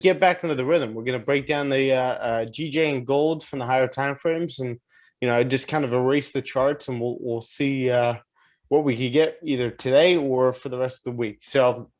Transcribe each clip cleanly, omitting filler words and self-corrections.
get back into the rhythm. We're going to break down the GJ and gold from the higher time frames, and I just kind of erase the charts, and we'll see what we could get either today or for the rest of the week. So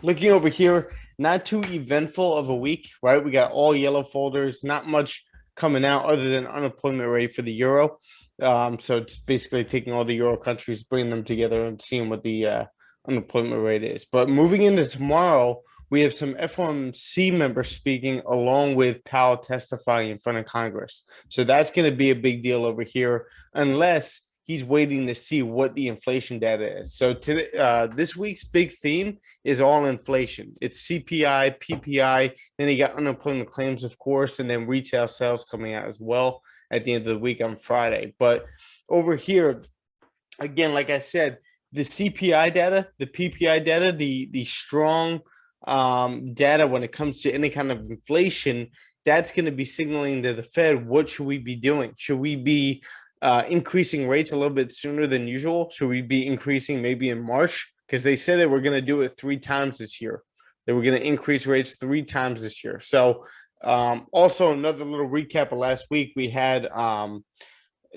looking over here, not too eventful of a week, right? We got all yellow folders, not much coming out other than unemployment rate for the euro. So it's basically taking all the euro countries, bringing them together, and seeing what the unemployment rate is. But moving into tomorrow, we have some FOMC members speaking along with Powell testifying in front of Congress. So that's going to be a big deal over here, unless he's waiting to see what the inflation data is. So this week's big theme is all inflation. It's CPI, PPI, then you got unemployment claims, of course, and then retail sales coming out as well at the end of the week on Friday. But over here, again, like I said, the CPI data, the PPI data, the strong data when it comes to any kind of inflation, that's going to be signaling to the Fed, what should we be doing? Should we be increasing rates a little bit sooner than usual? Should we be increasing maybe in March? Because they said that we're going to do it 3 times this year. They were going to increase rates 3 times this year. So also another little recap of last week, we had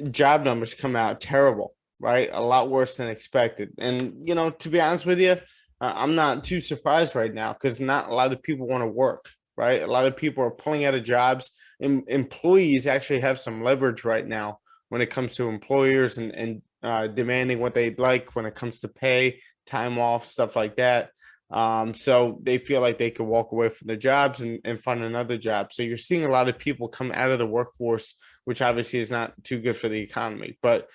job numbers come out terrible, right? A lot worse than expected. And, to be honest with you, I'm not too surprised right now because not a lot of people want to work, right? A lot of people are pulling out of jobs. And employees actually have some leverage right now when it comes to employers and demanding what they'd like when it comes to pay, time off, stuff like that. So they feel like they could walk away from their jobs and find another job. So you're seeing a lot of people come out of the workforce, which obviously is not too good for the economy. But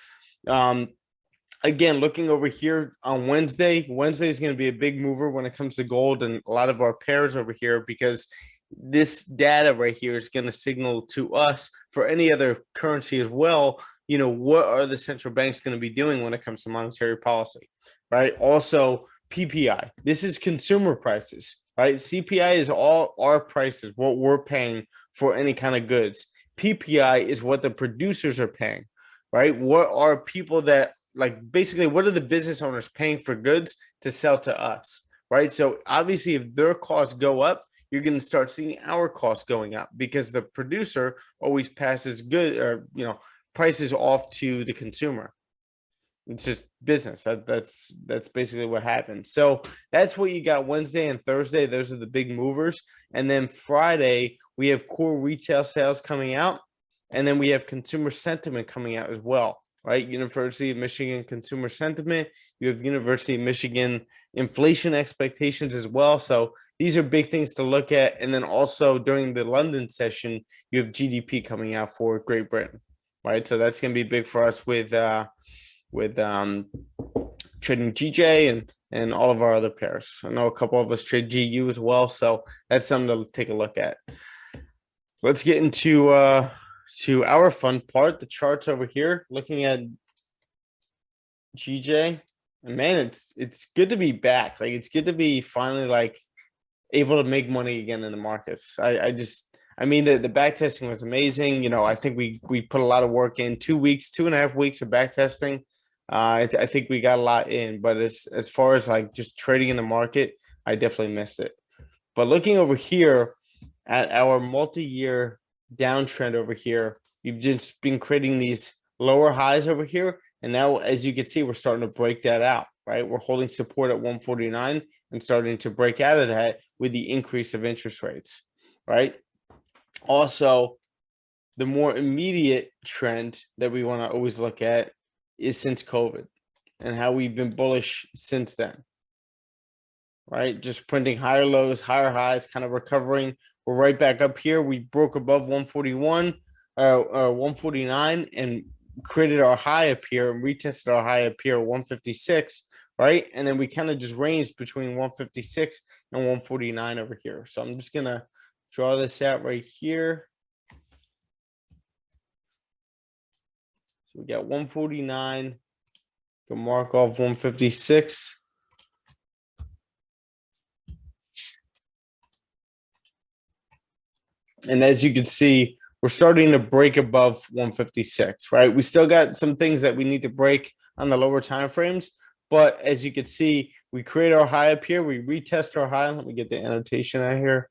again, looking over here on Wednesday is going to be a big mover when it comes to gold and a lot of our pairs over here, because this data right here is going to signal to us for any other currency as well, what are the central banks going to be doing when it comes to monetary policy, right? Also, PPI, this is consumer prices, right? CPI is all our prices, what we're paying for any kind of goods. PPI is what the producers are paying, right? What are people that, basically, what are the business owners paying for goods to sell to us, right? So obviously, if their costs go up, you're going to start seeing our costs going up because the producer always passes prices off to the consumer. It's just business. That's basically what happens. So that's what you got Wednesday and Thursday. Those are the big movers. And then Friday, we have core retail sales coming out. And then we have consumer sentiment coming out as well, right? University of Michigan consumer sentiment. You have University of Michigan inflation expectations as well. So these are big things to look at. And then also during the London session, you have GDP coming out for Great Britain, right? So that's going to be big for us with trading GJ and all of our other pairs. I know a couple of us trade GU as well. So that's something to take a look at. Let's get into to our fun part, the charts over here, looking at GJ. And man, it's good to be back. It's good to be finally able to make money again in the markets. I mean, the back testing was amazing. I think we put a lot of work in 2.5 weeks of back testing. I think we got a lot in, but as far as just trading in the market, I definitely missed it. But looking over here at our multi-year downtrend over here, we've just been creating these lower highs over here. And now, as you can see, we're starting to break that out, right? We're holding support at 149 and starting to break out of that with the increase of interest rates, right? Also, the more immediate trend that we want to always look at is since COVID and how we've been bullish since then, right? Just printing higher lows, higher highs, kind of recovering. We're right back up here. We broke above 141, 149 and created our high up here and retested our high up here at 156, right? And then we kind of just ranged between 156 and 149 over here. So I'm just going to draw this out right here. So we got 149, can mark off 156. And as you can see, we're starting to break above 156, right? We still got some things that we need to break on the lower time frames. But as you can see, we create our high up here. We retest our high. Let me get the annotation out here.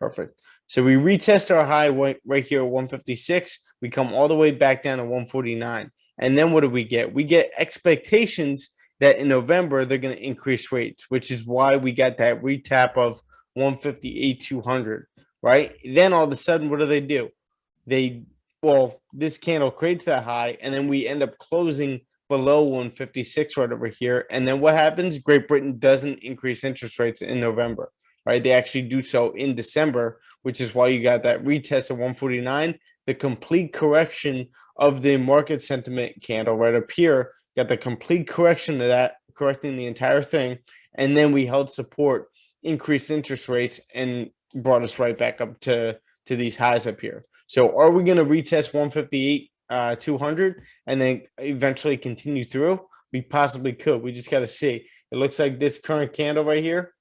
Perfect. So we retest our high right here at 156. We come all the way back down to 149. And then what do we get? We get expectations that in November they're going to increase rates, which is why we got that retap of 158.200, right? Then all of a sudden, what do? This candle creates that high, and then we end up closing below 156 right over here. And then what happens? Great Britain doesn't increase interest rates in November, right? They actually do so in December, which is why you got that retest of 149. The complete correction of the market sentiment candle right up here, got the complete correction of that, correcting the entire thing. And then we held support, increased interest rates, and brought us right back up to these highs up here. So are we going to retest 158 200 and then eventually continue through? We possibly could. We just got to see. It looks like this current candle right here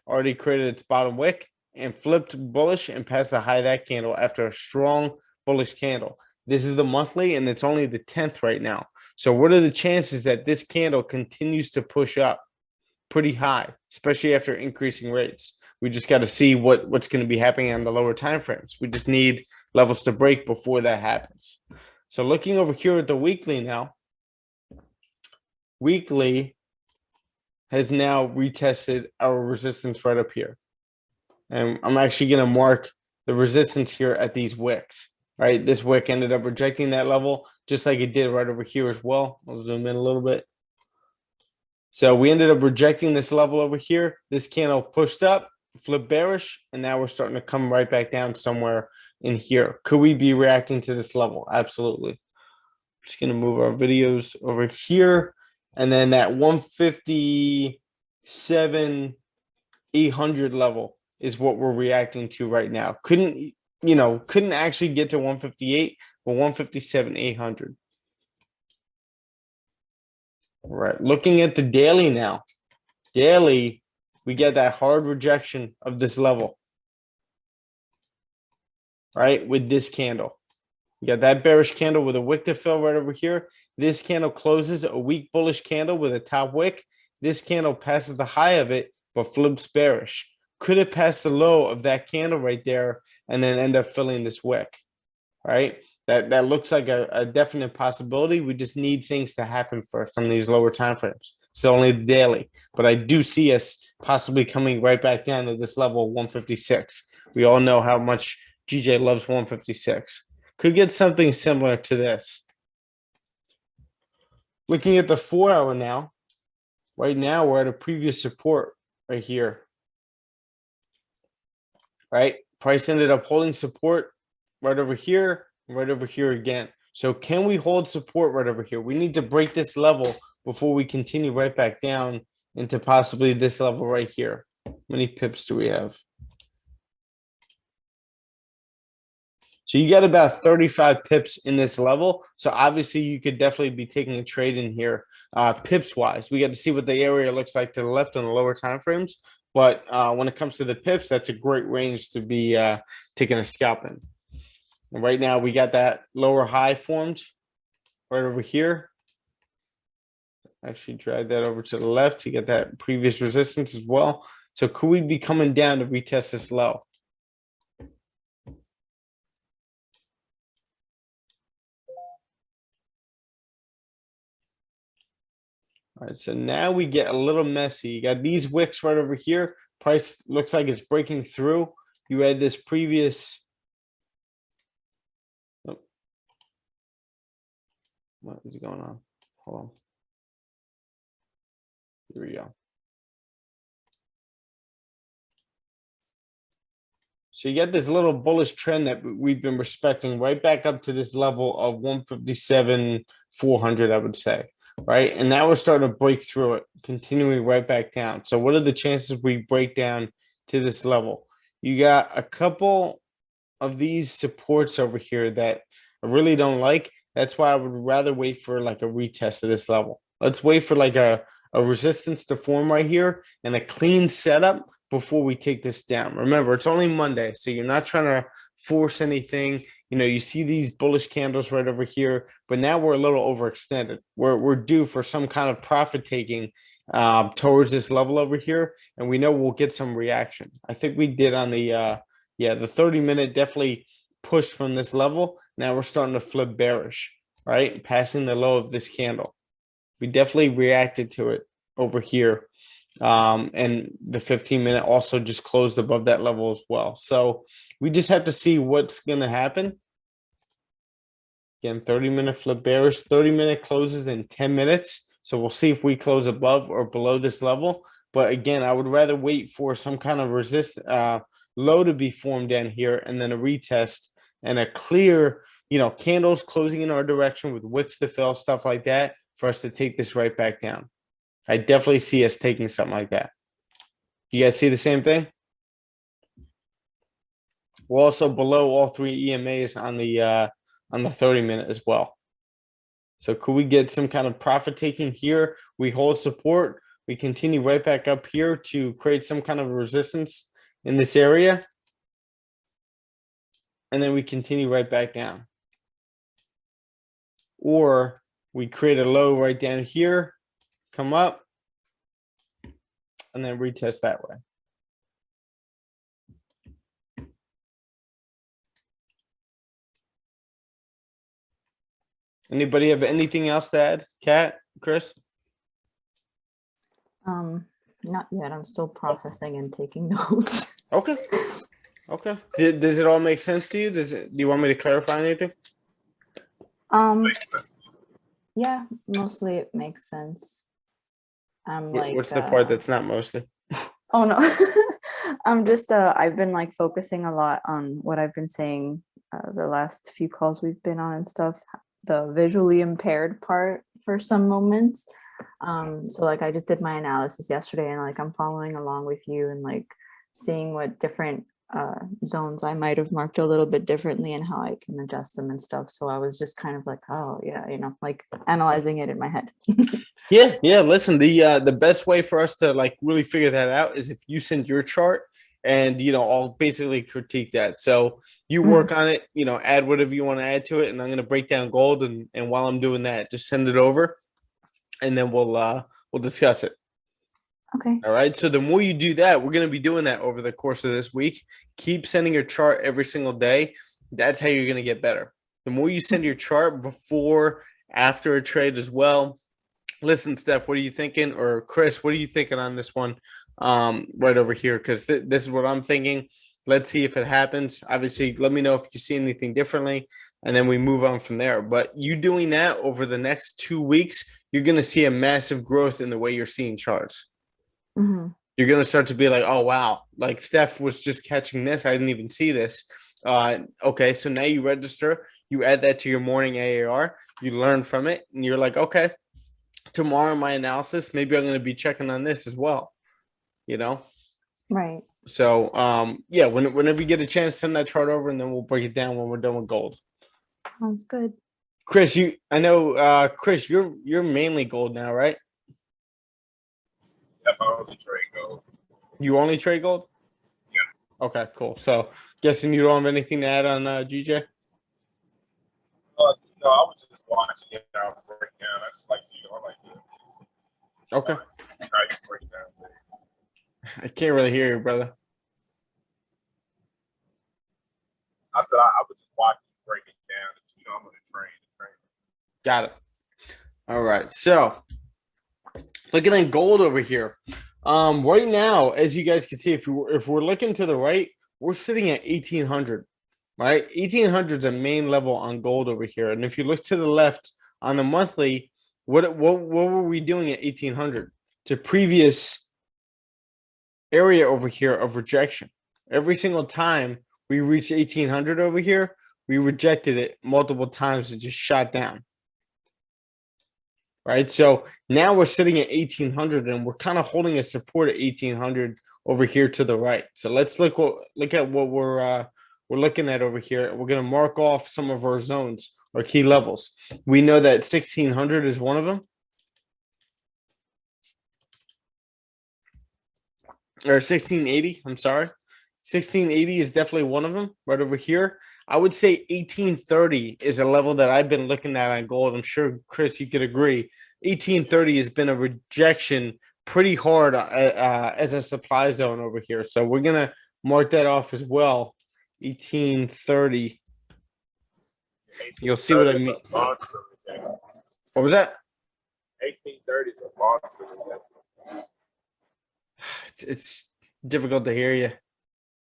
already created its bottom wick and flipped bullish and passed the high of that candle after a strong bullish candle. This is the monthly, and it's only the 10th right now. So what are the chances that this candle continues to push up pretty high, especially after increasing rates? We just got to see what's going to be happening on the lower time frames. We just need levels to break before that happens. So looking over here at the weekly now, weekly has now retested our resistance right up here. And I'm actually going to mark the resistance here at these wicks, right? This wick ended up rejecting that level just like it did right over here as well. I'll zoom in a little bit. So we ended up rejecting this level over here. This candle pushed up, flipped bearish, and now we're starting to come right back down somewhere in here. Could we be reacting to this level? Absolutely. Just going to move our videos over here. And then that 157,800 level is what we're reacting to right now. Couldn't actually get to 158, but 157,800. All right, looking at the daily now. Daily, we get that hard rejection of this level, right, with this candle. You got that bearish candle with a wick to fill right over here. This candle closes a weak bullish candle with a top wick. This candle passes the high of it, but flips bearish. Could it pass the low of that candle right there and then end up filling this wick, right? That looks like a definite possibility. We just need things to happen first on these lower time frames. It's only the daily, but I do see us possibly coming right back down to this level 156. We all know how much GJ loves 156. Could get something similar to this. Looking at the 4 hour now, right now we're at a previous support right here. Right? Price ended up holding support right over here again. So can we hold support right over here? We need to break this level before we continue right back down into possibly this level right here. How many pips do we have? So you got about 35 pips in this level. So obviously you could definitely be taking a trade in here pips wise. We got to see what the area looks like to the left on the lower time frames. But when it comes to the pips, that's a great range to be taking a scalp in. And right now we got that lower high formed right over here. Actually drag that over to the left. You get that previous resistance as well. So could we be coming down to retest this low? All right, so now we get a little messy. You got these wicks right over here. Price looks like it's breaking through. You had this previous. Oh. What is going on? Hold on. Here we go. So you get this little bullish trend that we've been respecting right back up to this level of 157,400, I would say. Right. And now we're starting to break through it, continuing right back down. So what are the chances we break down to this level? You got a couple of these supports over here that I really don't like. That's why I would rather wait for like a retest of this level. Let's wait for like a resistance to form right here and a clean setup before we take this down. Remember, it's only Monday, so you're not trying to force anything. You know, you see these bullish candles right over here, but now we're a little overextended. We're due for some kind of profit taking towards this level over here, and we know we'll get some reaction. I think we did on the Yeah, the 30-minute definitely pushed from this level. Now we're starting to flip bearish, right? Passing the low of this candle. We definitely reacted to it over here. And the 15-minute also just closed above that level as well. So we just have to see what's going to happen. Again, 30-minute flip bearish, 30-minute closes in 10 minutes. So we'll see if we close above or below this level. But again, I would rather wait for some kind of low to be formed down here and then a retest and a clear, candles closing in our direction with wicks to fill, stuff like that, for us to take this right back down. I definitely see us taking something like that. You guys see the same thing? We're also below all three EMAs on the 30-minute as well. So could we get some kind of profit taking here? We hold support. We continue right back up here to create some kind of resistance in this area. And then we continue right back down. Or we create a low right down here, come up, and then retest that way. Anybody have anything else to add? Kat, Chris? Not yet. I'm still processing and taking notes. Okay. Okay. Does it all make sense to you? Do you want me to clarify anything? Yeah, mostly it makes sense. I'm like, what's the part that's not mostly? Oh no. I'm just I've been like focusing a lot on what I've been saying the last few calls we've been on and stuff, the visually impaired part for some moments. So like I just did my analysis yesterday and like I'm following along with you and like seeing what different zones I might have marked a little bit differently and how I can adjust them and stuff. So I was just kind of like, oh yeah, like analyzing it in my head. Yeah. Listen, the best way for us to like really figure that out is if you send your chart and I'll basically critique that. So you work on it, add whatever you want to add to it, and I'm gonna break down gold and while I'm doing that, just send it over and then we'll discuss it. Okay. All right. So the more you do that, we're going to be doing that over the course of this week. Keep sending your chart every single day. That's how you're going to get better. The more you send your chart before, after a trade as well. Listen, Steph, what are you thinking? Or Chris, what are you thinking on this one right over here? Because this is what I'm thinking. Let's see if it happens. Obviously, let me know if you see anything differently, and then we move on from there. But you doing that over the next 2 weeks, you're going to see a massive growth in the way you're seeing charts. You're going to start to be like, oh, wow, like Steph was just catching this. I didn't even see this. Okay, so now you register. You add that to your morning AAR. You learn from it. And you're like, okay, tomorrow in my analysis, maybe I'm going to be checking on this as well, Right. So, yeah, whenever you get a chance, send that chart over, and then we'll break it down when we're done with gold. Sounds good. Chris, I know, Chris, you're mainly gold now, right? Yep, I only trade gold. You only trade gold? Yeah. Okay, cool. So, guessing you don't have anything to add on GJ? No, I was just watching it out breakdown. I just like you. I like it. Okay. See how you break down things. I can't really hear you, brother. I said I was just watching you break it down. I'm going to train. Got it. All right. So, looking at gold over here. Right now, as you guys can see, if we're looking to the right, we're sitting at 1800, right? 1800 is a main level on gold over here. And if you look to the left on the monthly, what were we doing at 1800? It's a previous area over here of rejection. Every single time we reached 1800 over here, we rejected it multiple times and just shot down. Right, so now we're sitting at 1800 and we're kind of holding a support at 1800 over here to the right. So let's look at what we're looking at over here. We're going to mark off some of our zones or key levels. We know that 1600 is one of them, or 1680. I'm sorry, 1680 is definitely one of them right over here. I would say 1830 is a level that I've been looking at on gold. I'm sure, Chris, you could agree. 1830 has been a rejection pretty hard as a supply zone over here. So we're going to mark that off as well. 1830. You'll see what I mean. What was that? 1830 is a monster. It's difficult to hear you.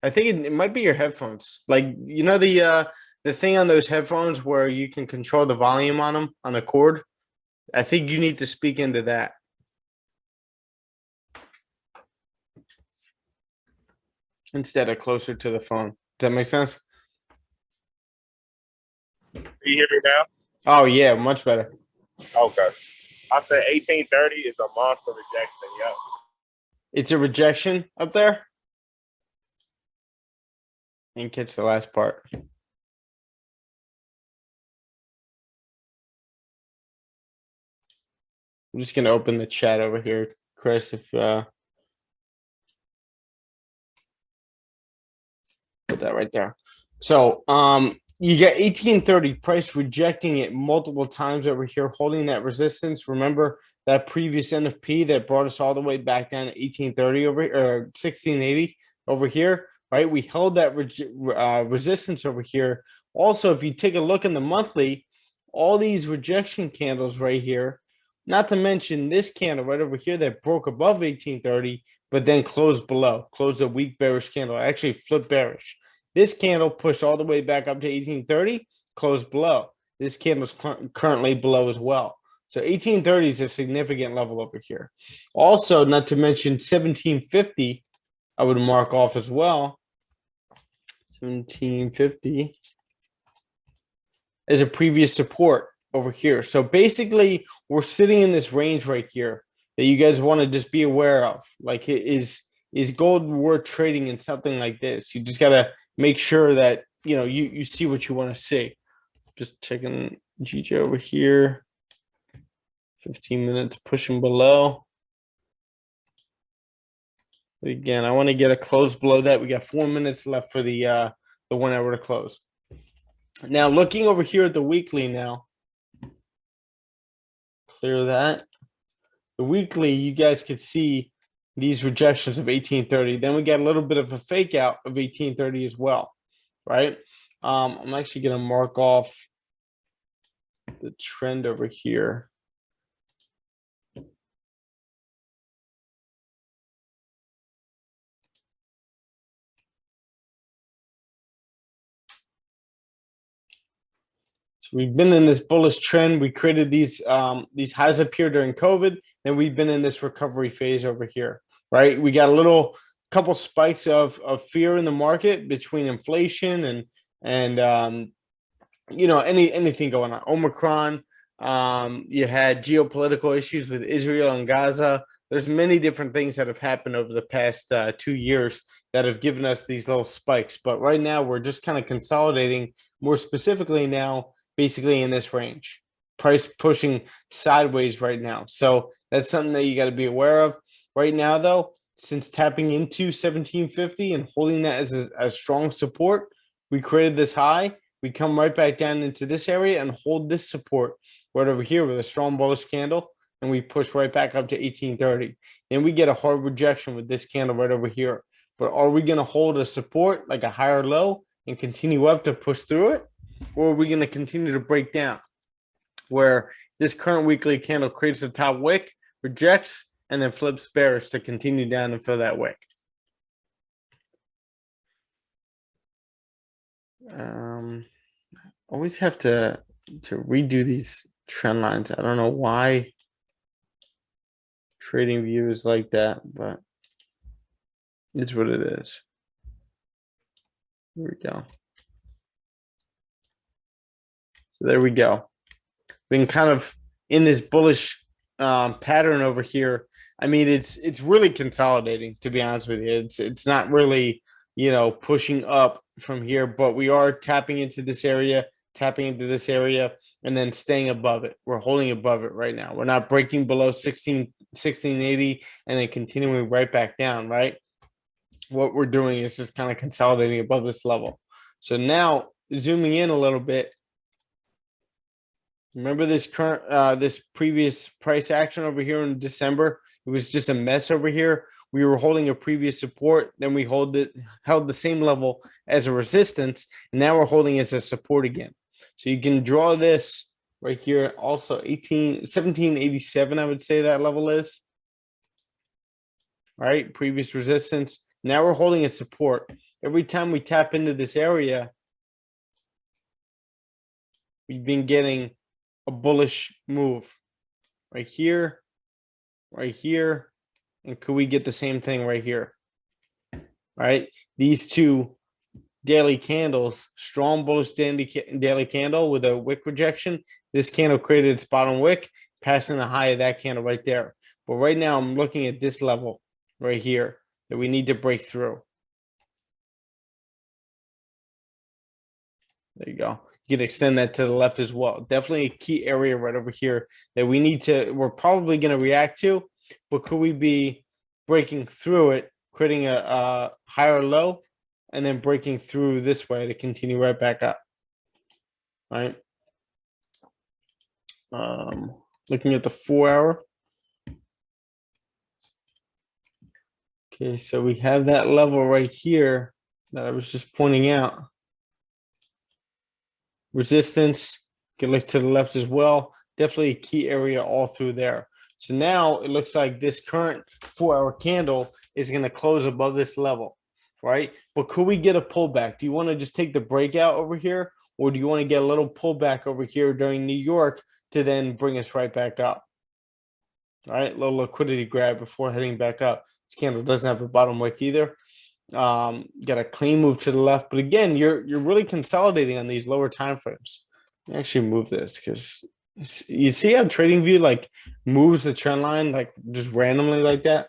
I think it might be your headphones. Like, you know, the thing on those headphones where you can control the volume on them on the cord. I think you need to speak into that. Instead of closer to the phone. Does that make sense? Can you hear me now? Oh yeah, much better. Okay. I said 1830 is a monster rejection. Yep. It's a rejection up there. And catch the last part. I'm just gonna open the chat over here, Chris. If put that right there. So you get 1830 price rejecting it multiple times over here, holding that resistance. Remember that previous NFP that brought us all the way back down to 1830 over here, or 1680 over here, right? We held that resistance over here. Also, if you take a look in the monthly, all these rejection candles right here, not to mention this candle right over here that broke above 1830, but then closed below, closed a weak bearish candle, actually flipped bearish. This candle pushed all the way back up to 1830, closed below. This candle is currently below as well. So 1830 is a significant level over here. Also, not to mention 1750, I would mark off as well. 1750 is a previous support over here. So basically, we're sitting in this range right here that you guys want to just be aware of. Like, is gold worth trading in something like this? You just got to make sure that, you know, you see what you want to see. Just checking GJ over here. 15 minutes pushing below. But again, I want to get a close below that. We got 4 minutes left for the 1 hour to close. Now, looking over here at the weekly now. Clear that. The weekly, you guys could see these rejections of 1830. Then we got a little bit of a fake out of 1830 as well, right? I'm actually going to mark off the trend over here. So we've been in this bullish trend. We created these highs up here during COVID, and we've been in this recovery phase over here, right? We got a couple spikes of fear in the market between inflation and you know, anything going on. Omicron. You had geopolitical issues with Israel and Gaza. There's many different things that have happened over the past 2 years that have given us these little spikes. But right now, we're just kind of consolidating more specifically now, basically in this range. Price pushing sideways right now. So that's something that you got to be aware of. Right now, though, since tapping into 1750 and holding that as a strong support, we created this high. We come right back down into this area and hold this support right over here with a strong bullish candle, and we push right back up to 1830. Then we get a hard rejection with this candle right over here. But are we going to hold a support like a higher low and continue up to push through it? Or are we going to continue to break down where this current weekly candle creates the top wick, rejects, and then flips bearish to continue down and fill that wick? Always have to redo these trend lines. I don't know why trading view is like that, but it's what it is. Here we go. So there we go. Been kind of in this bullish pattern over here. I mean, it's really consolidating, to be honest with you. It's not really, you know, pushing up from here, but we are tapping into this area, and then staying above it. We're holding above it right now. We're not breaking below 1680 and then continuing right back down, right? What we're doing is just kind of consolidating above this level. So now zooming in a little bit, remember this this previous price action over here in December? It was just a mess over here. we were holding a previous support, then we held the same level as a resistance, and now we're holding it as a support again. So you can draw this right here. Also 1787, I would say that level is. All right, previous resistance. Now we're holding a support. Every time we tap into this area, we've been getting a bullish move right here, and could we get the same thing right here? All right, these two daily candles, strong bullish daily candle with a wick rejection. This candle created its bottom wick, passing the high of that candle right there. But right now I'm looking at this level right here that we need to break through. There you go. You can extend that to the left as well. Definitely a key area right over here that we're probably going to react to, but could we be breaking through it, creating a higher low, and then breaking through this way to continue right back up, right? Looking at the 4 hour. Okay, so we have that level right here that I was just pointing out. Resistance, you can look to the left as well. Definitely a key area all through there. So now it looks like this current 4 hour candle is going to close above this level, right? But could we get a pullback? Do you want to just take the breakout over here, or do you want to get a little pullback over here during New York to then bring us right back up? All right, little liquidity grab before heading back up. This candle doesn't have a bottom wick either. Got a clean move to the left, but again, you're really consolidating on these lower time frames. Actually move this because you see how TradingView like moves the trend line like just randomly like that.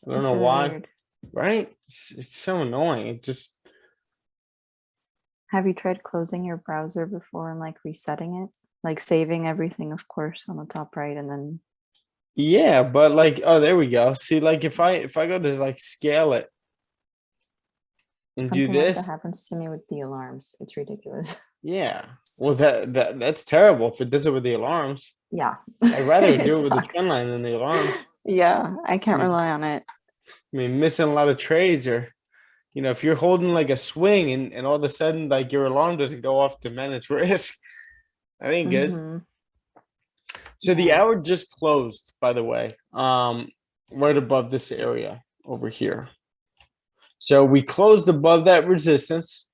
I don't know really why, weird. right? It's so annoying. It just, Have you tried closing your browser before and like resetting it? Like saving everything, of course, on the top right, and then yeah, but like, oh, there we go. See, like if I go to like scale it and do something like that this, happens to me with the alarms. It's ridiculous. yeah. Well, that's terrible if it does it with the alarms. Yeah. I'd rather do it with the sucks. trend line than the alarms. Yeah, I can't Mm. rely on it. I mean, missing a lot of trades, or if you're holding like a swing and all of a sudden like your alarm doesn't go off to manage risk, that ain't good. Mhm. So the Yeah. hour just closed, by the way, right above this area over here. So we closed above that resistance,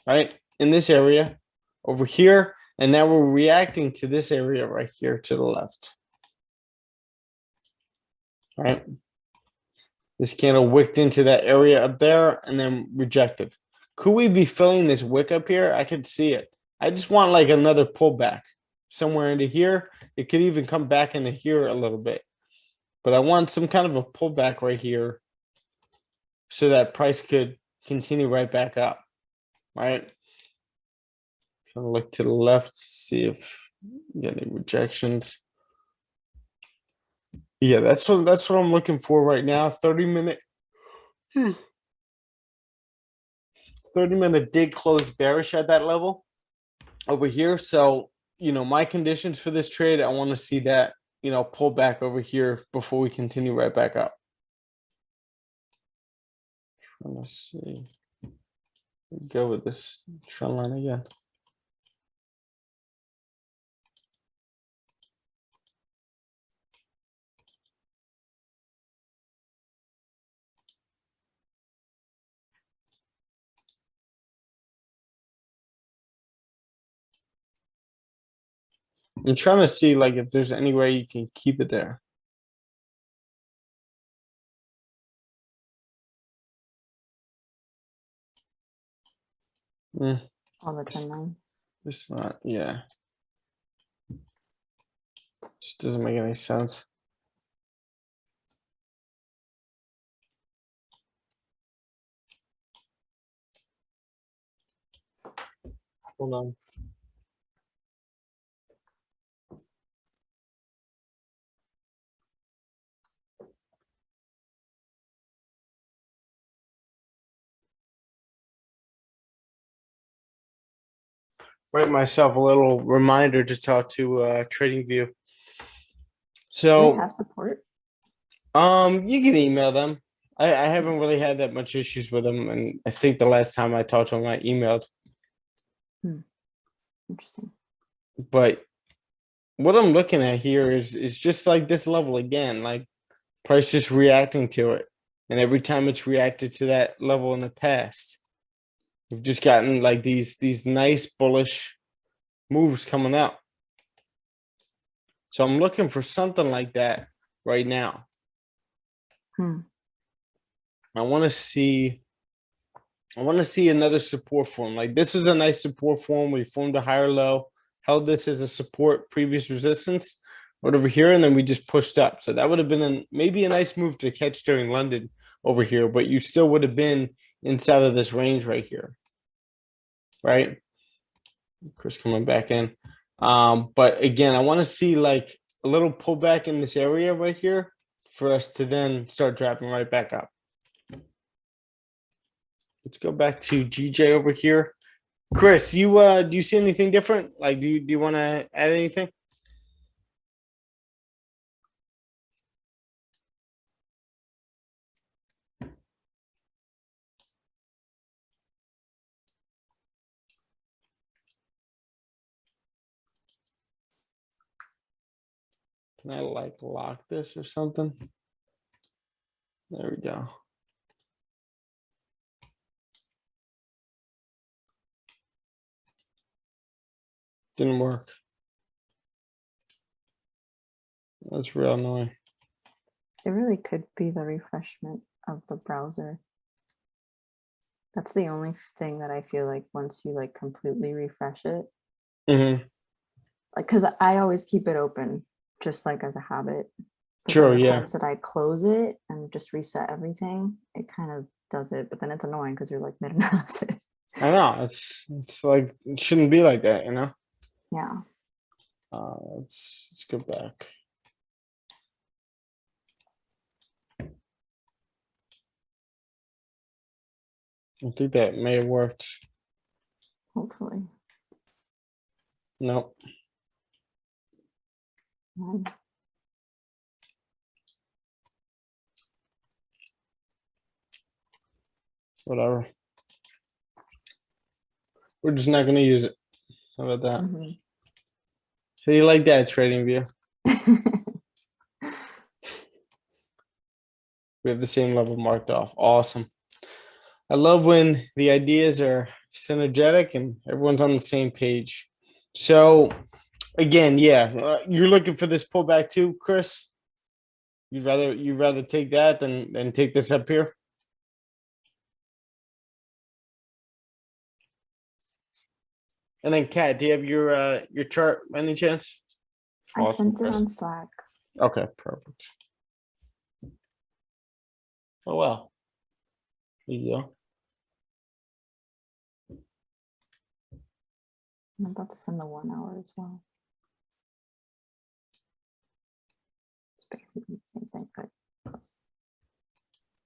right, in this area over here, and now we're reacting to this area right here to the left. All right. This candle wicked into that area up there and then rejected. Could we be filling this wick up here? I could see it. I just want like another pullback somewhere into here. It could even come back into here a little bit. But I want some kind of a pullback right here so that price could continue right back up, right? Trying to look to the left, see if you get any rejections. Yeah, that's what I'm looking for right now. 30-minute. 30-minute did close bearish at that level over here. So, my conditions for this trade, I want to see that, pull back over here before we continue right back up. Let's see. Go with this trend line again. I'm trying to see like if there's any way you can keep it there. On the trend line. It's not, yeah. Just doesn't make any sense. Hold on. Write myself a little reminder to talk to TradingView. Do we So have support? You can email them. I haven't really had that much issues with them, and I think the last time I talked to them, I emailed. Interesting. But what I'm looking at here is just like this level again, like price just reacting to it, and every time it's reacted to that level in the past, we've just gotten like these nice bullish moves coming up. So I'm looking for something like that right now. I want to see another support form. Like this is a nice support form. We formed a higher low, held this as a support, previous resistance, right over here, and then we just pushed up. So that would have been maybe a nice move to catch during London over here, but you still would have been inside of this range right here, right? Chris coming back in. But again, I want to see like a little pullback in this area right here for us to then start dropping right back up. Let's go back to GJ over here. Chris, you do you see anything different? Like, do you want to add anything? Can I like lock this or something? There we go. Didn't work. That's real annoying. It really could be the refreshment of the browser. That's the only thing that I feel like once you like completely refresh it, Mm-hmm. like because I always keep it open just like as a habit. But Sure, then the yeah. times that I close it and just reset everything, it kind of does it. But then it's annoying because you're like mid-analysis. I know. It's like it shouldn't be like that, you know? Yeah. Let's go back. I think that may have worked. Hopefully. Nope. Whatever. We're just not gonna use it. How about that? Mm-hmm. How do you like that, Trading View? We have the same level marked off. Awesome. I love when the ideas are synergetic and everyone's on the same page. So again, yeah, you're looking for this pullback too, Chris. You'd rather take that than take this up here. And then, Kat, do you have your chart by any chance? I Awesome, sent it Chris. on Slack. Okay, perfect. Oh well. There you go. I'm about to send the 1 hour as well. It's basically the same thing, but close.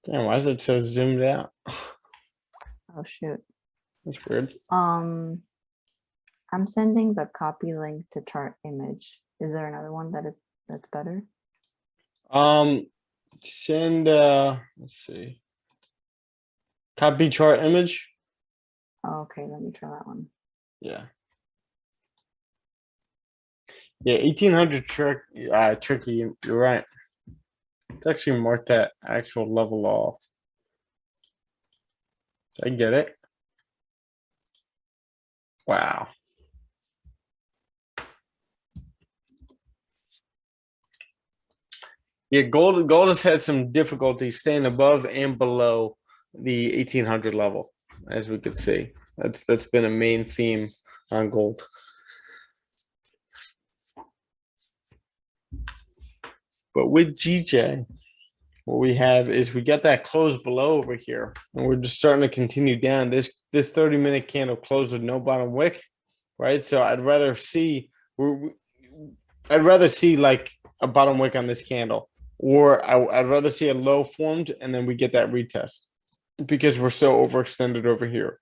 Damn, why is it so zoomed out? Oh shoot. That's weird. I'm sending the copy link to chart image. Is there another one that's better? Send let's see. Copy chart image. Oh, okay, let me try that one. Yeah. Yeah, 1800 tricky. You're right. It's actually marked that actual level off. I get it. Wow. Yeah, gold has had some difficulty staying above and below the 1800 level, as we could see. That's been a main theme on gold. But with GJ, what we have is we got that close below over here, and we're just starting to continue down. This 30-minute candle closed with no bottom wick, right? So I'd rather see like a bottom wick on this candle, or I'd rather see a low formed and then we get that retest because we're so overextended over here.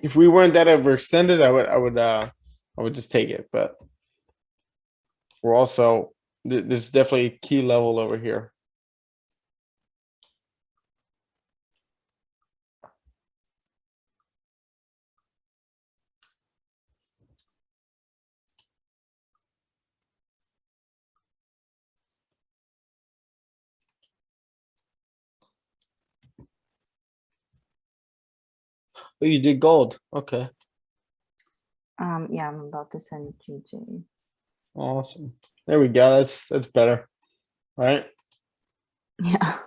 If we weren't that overextended, I would just take it, but we're also This is definitely a key level over here. Oh, you did gold. Okay. Yeah, I'm about to send GJ. Awesome. There we go. That's better. Right? Yeah.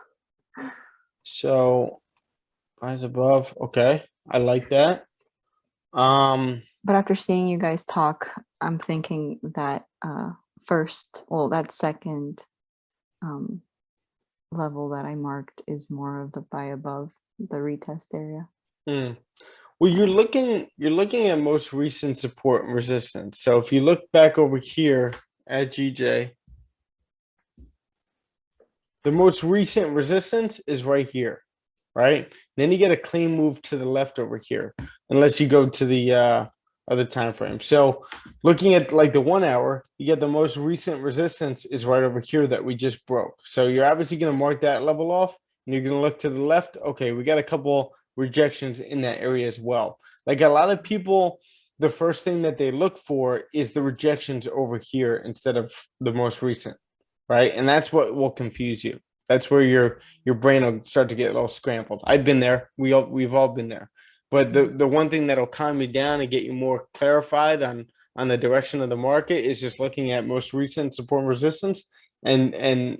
So rise above. Okay. I like that. But after seeing you guys talk, I'm thinking that that second level that I marked is more of the buy above the retest area. Well, you're looking at most recent support and resistance. So if you look back over here at GJ, the most recent resistance is right here, right? Then you get a clean move to the left over here, unless you go to the other time frame. So looking at like the 1 hour, you get the most recent resistance is right over here that we just broke. So you're obviously going to mark that level off, and you're going to look to the left. Okay, we got a couple rejections in that area as well. Like a lot of people, the first thing that they look for is the rejections over here instead of the most recent, right? And that's what will confuse you. That's where your brain will start to get all scrambled. I've been there. We've all been there. But the one thing that'll calm you down and get you more clarified on the direction of the market is just looking at most recent support and resistance and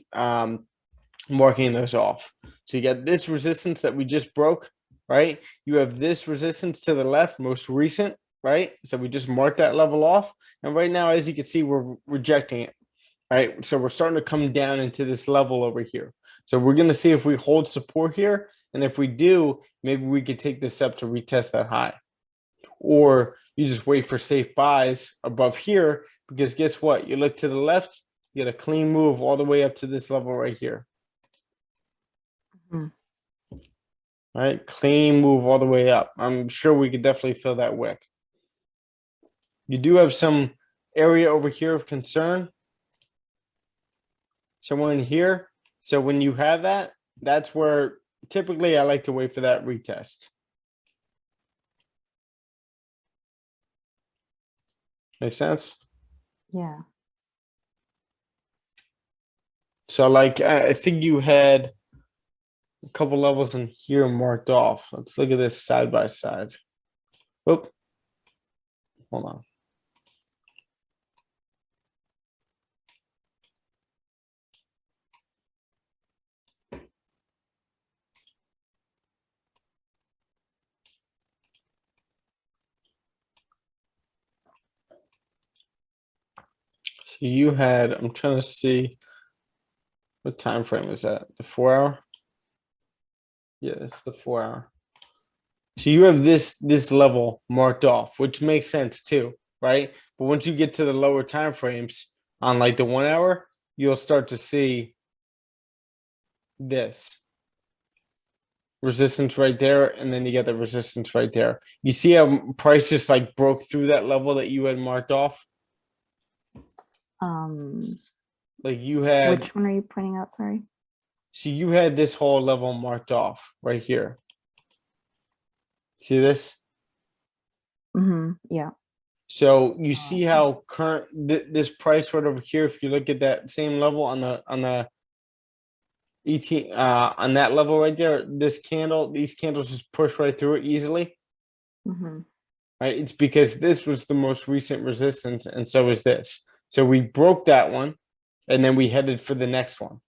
marking those off. So you got this resistance that we just broke, right? You have this resistance to the left, most recent, right? So we just marked that level off. And right now, as you can see, we're rejecting it, right? So we're starting to come down into this level over here. So we're going to see if we hold support here. And if we do, maybe we could take this up to retest that high. Or you just wait for safe buys above here, because guess what? You look to the left, you get a clean move all the way up to this level right here. Mhm. Right? Clean move all the way up. I'm sure we could definitely fill that wick. You do have some area over here of concern. Somewhere in here. So when you have that, that's where typically I like to wait for that retest. Make sense? Yeah. So like I think you had a couple levels in here marked off. Let's look at this side by side. Oop. Hold on. So you had, I'm trying to see what time frame is that? The 4 hour? Yeah, it's the 4 hour. So you have this level marked off, which makes sense too, right? But once you get to the lower time frames on like the 1 hour, you'll start to see this resistance right there, and then you get the resistance right there. You see how price just like broke through that level that you had marked off? Like you had, Which one are you pointing out? Sorry. so you had this whole level marked off right here. See this? Yeah. So you see how current this price right over here, if you look at that same level on the ET on that level right there, this candle, these candles just push right through it easily. Right? It's because this was the most recent resistance, and so is this. So we broke that one, and then we headed for the next one.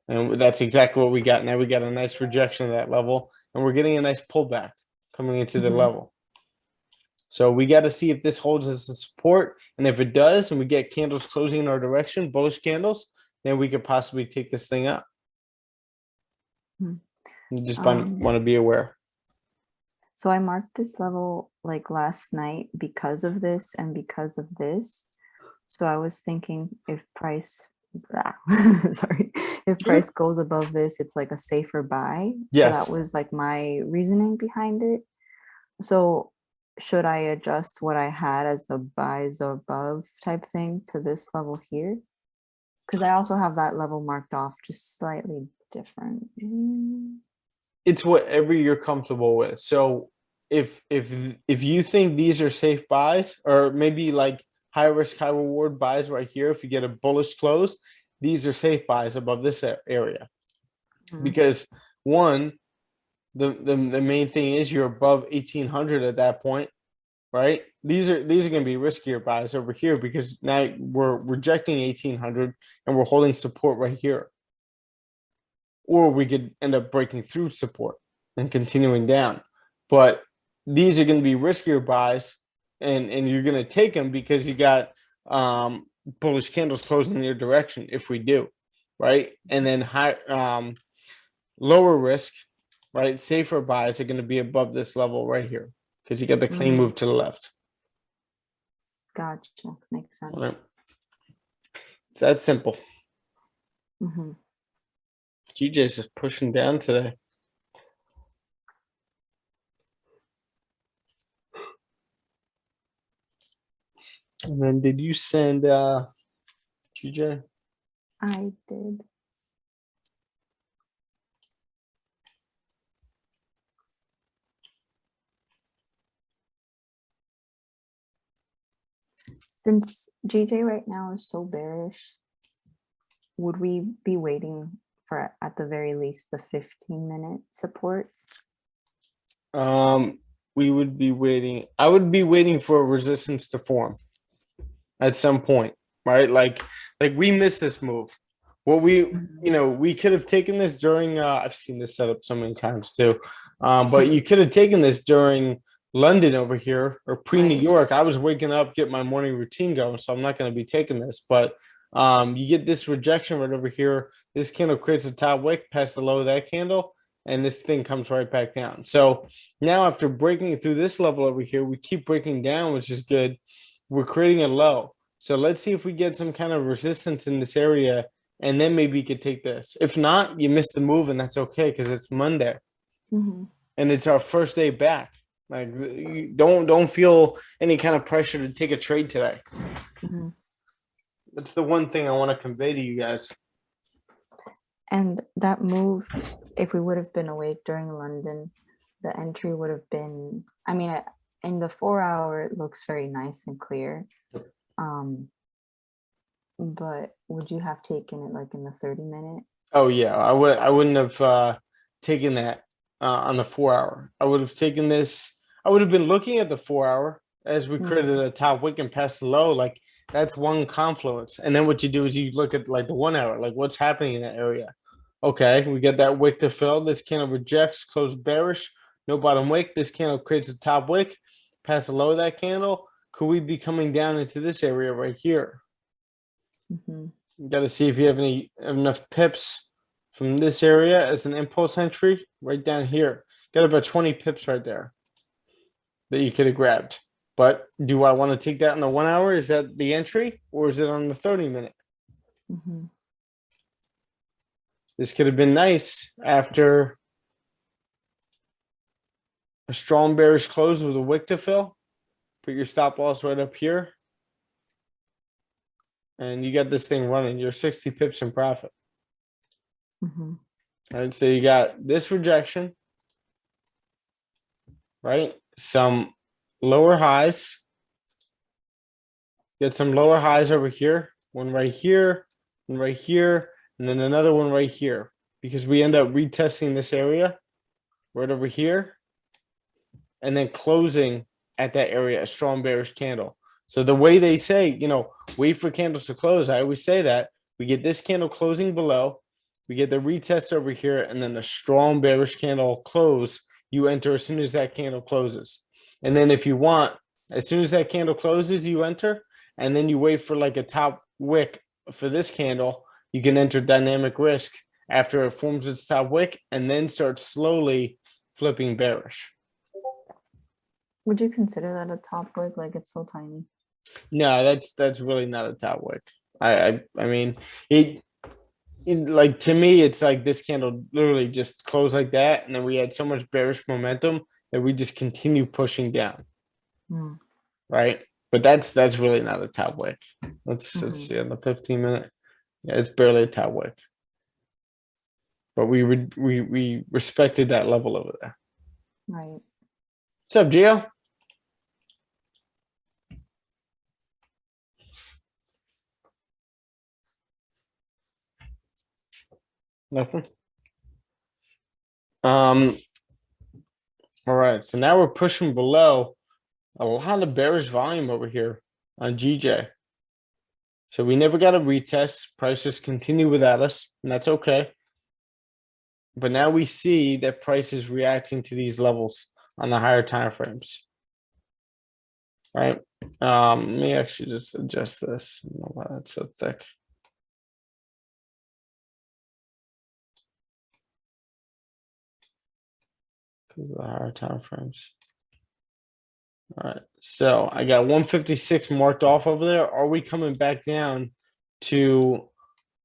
And that's exactly what we got. Now we got a nice rejection of that level, and we're getting a nice pullback coming into the level. So we got to see if this holds as a support. And if it does, and we get candles closing in our direction, bullish candles, then we could possibly take this thing up. You just want to be aware. So I marked this level like last night because of this and because of this. So I was thinking if price, sorry, if price goes above this, it's like a safer buy. Yes. So that was like my reasoning behind it. So should I adjust what I had as the buys above type thing to this level here? Because I also have that level marked off, just slightly different. It's whatever you're comfortable with. So if you think these are safe buys, or maybe like high risk, high reward buys right here, if you get a bullish close, these are safe buys above this area. Because one, the main thing is you're above 1800 at that point, right? These are going to be riskier buys over here because now we're rejecting 1800 and we're holding support right here. Or we could end up breaking through support and continuing down. But these are going to be riskier buys, and you're going to take them because you got bullish candles closing in your direction if we do, right? And then high lower risk, right? Safer buys are going to be above this level right here because you got the clean move to the left. Gotcha. Makes sense. Right. It's that simple. GJ's just pushing down today. And then did you send GJ? I did. Since GJ right now is so bearish, would we be waiting for at the very least the 15-minute support? We would be waiting. I would be waiting for a resistance to form at some point, right? Like we missed this move. What we could have taken this during I've seen this setup so many times too. But you could have taken this during London over here or pre-New York. I was waking up, get my morning routine going, so I'm not going to be taking this. But you get this rejection right over here. This candle creates a top wick past the low of that candle, and this thing comes right back down. So now after breaking through this level over here, we keep breaking down, which is good. We're creating a low. So let's see if we get some kind of resistance in this area, and then maybe you could take this. If not, you missed the move, and that's okay because it's Monday. And it's our first day back. Like, you don't feel any kind of pressure to take a trade today. That's the one thing I want to convey to you guys. And that move, if we would have been awake during London, the entry would have been, I mean, in the 4 hour, it looks very nice and clear. But would you have taken it like in the 30-minute? Oh yeah, I wouldn't have taken that on the 4 hour. I would have taken this. I would have been looking at the 4 hour as we created a top wick and past the low. Like, that's one confluence. And then what you do is you look at like the 1 hour, like what's happening in that area. Okay, we get that wick to fill. This candle rejects, closed bearish, no bottom wick. This candle creates a top wick, past the low of that candle. Could we be coming down into this area right here? You got to see if you have enough pips from this area as an impulse entry right down here. Got about 20 pips right there that you could have grabbed. But do I want to take that in the 1 hour? Is that the entry, or is it on the 30-minute? This could have been nice after a strong bearish close with a wick to fill. Put your stop loss right up here. And you got this thing running. You're 60 pips in profit. All right, so you got this rejection, right? Some lower highs. Get some lower highs over here. One right here, one right here, and then another one right here. Because we end up retesting this area right over here. And then closing at that area, a strong bearish candle. So the way they say, wait for candles to close, I always say that. We get this candle closing below. We get the retest over here, and then the strong bearish candle close. You enter as soon as that candle closes. And then if you want, as soon as that candle closes, you enter. And then you wait for like a top wick for this candle. You can enter dynamic risk after it forms its top wick and then start slowly flipping bearish. Would you consider that a top wick? Like, it's so tiny. No, that's really not a top wick. I mean, it like, to me, it's like this candle literally just closed like that, and then we had so much bearish momentum that we just continue pushing down. Right? But that's really not a top wick. Let's see on the 15-minute. Yeah, it's barely a top wick. But we respected that level over there. Right. What's up, Gio? Nothing. All right, so now we're pushing below a lot of bearish volume over here on GJ. So we never got a retest. Prices continue without us, and that's okay. But now we see that price is reacting to these levels on the higher time frames. Right. Let me actually just adjust this. I don't know why that's so thick. Because of the higher time frames. All right, so I got 156 marked off over there. Are we coming back down to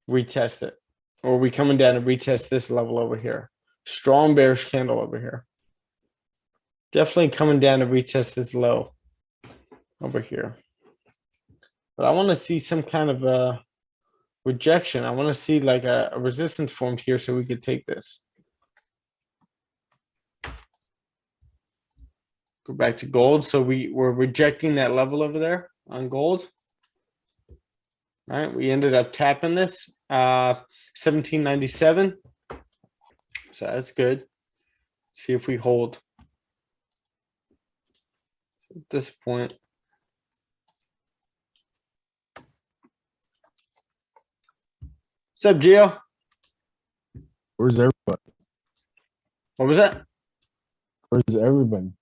retest it? Or are we coming down to retest this level over here? Strong bearish candle over here. Definitely coming down to retest this low over here. But I want to see some kind of a rejection. I want to see like a resistance formed here so we could take this. Go back to gold. So we're rejecting that level over there on gold. All right, we ended up tapping this 1797. So that's good. Let's see if we hold. So at this point, what's up, Gio? Where's everybody? What was that? Where's everybody?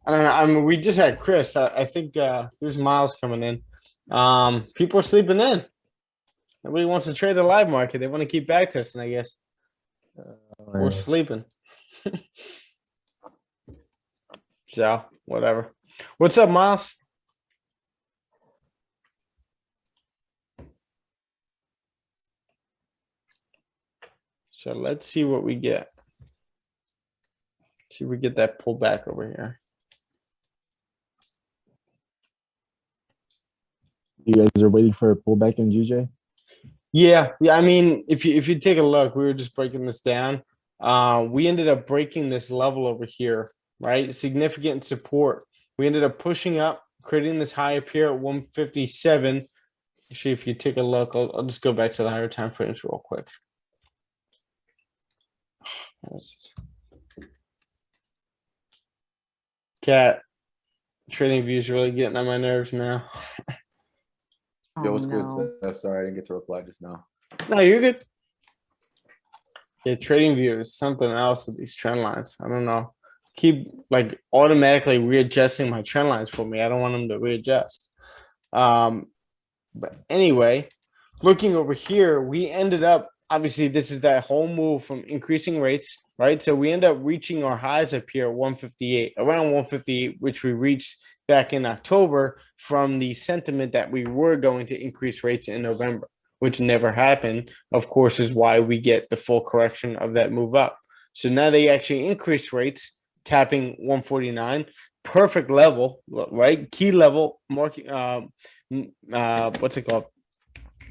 I don't know. I mean, we just had Chris. I think there's Miles coming in. People are sleeping in. Nobody wants to trade the live market. They want to keep back testing, I guess. Or sleeping. So, whatever. What's up, Miles? So let's see what we get. See if we get that pullback over here. You guys are waiting for a pullback in GJ? Yeah. I mean, if you take a look, we were just breaking this down. We ended up breaking this level over here, right? Significant support. We ended up pushing up, creating this high up here at 157. Actually, if you take a look, I'll just go back to the higher time frames real quick. Cat trading views really getting on my nerves now. Yo, Oh, what's no. good? Sorry, I didn't get to reply just now. No, you're good. Yeah, trading view is something else with these trend lines. I don't know. Keep like automatically readjusting my trend lines for me. I don't want them to readjust. But anyway, looking over here, we ended up obviously this is that whole move from increasing rates, right? So we end up reaching our highs up here at 158, around 158, which we reached back in October from the sentiment that we were going to increase rates in November, which never happened, of course, is why we get the full correction of that move up. So now they actually increase rates, tapping 149, perfect level, right? Key level, marking, what's it called?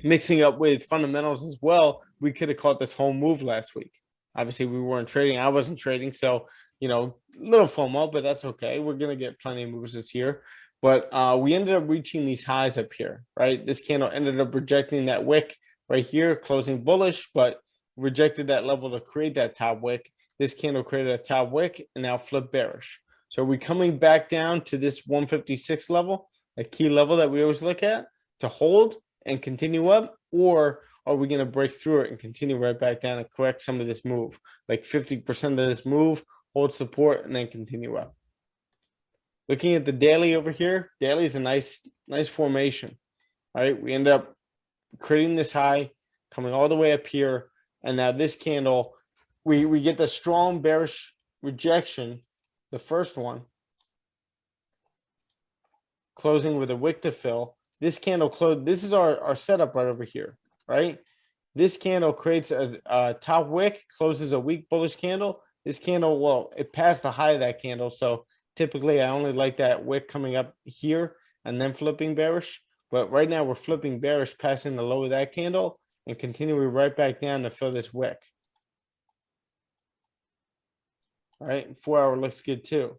Mixing up with fundamentals as well. We could have caught this whole move last week. Obviously, we weren't trading. I wasn't trading. So, you know, little FOMO, but that's okay. We're going to get plenty of moves this year. But we ended up reaching these highs up here, right? This candle ended up rejecting that wick right here, closing bullish, but rejected that level to create that top wick. This candle created a top wick and now flipped bearish. So are we coming back down to this 156 level, a key level that we always look at to hold and continue up? Or are we going to break through it and continue right back down and correct some of this move? Like 50% of this move, hold support, and then continue up. Looking at the daily over here, daily is a nice formation, right? We end up creating this high, coming all the way up here, and now this candle, we get the strong bearish rejection, the first one, closing with a wick to fill. This candle closed. This is our setup right over here, right? This candle creates a top wick, closes a weak bullish candle. This candle, well, it passed the high of that candle, so typically I only like that wick coming up here and then flipping bearish. But right now we're flipping bearish, passing the low of that candle and continuing right back down to fill this wick. All right, 4 hour looks good too.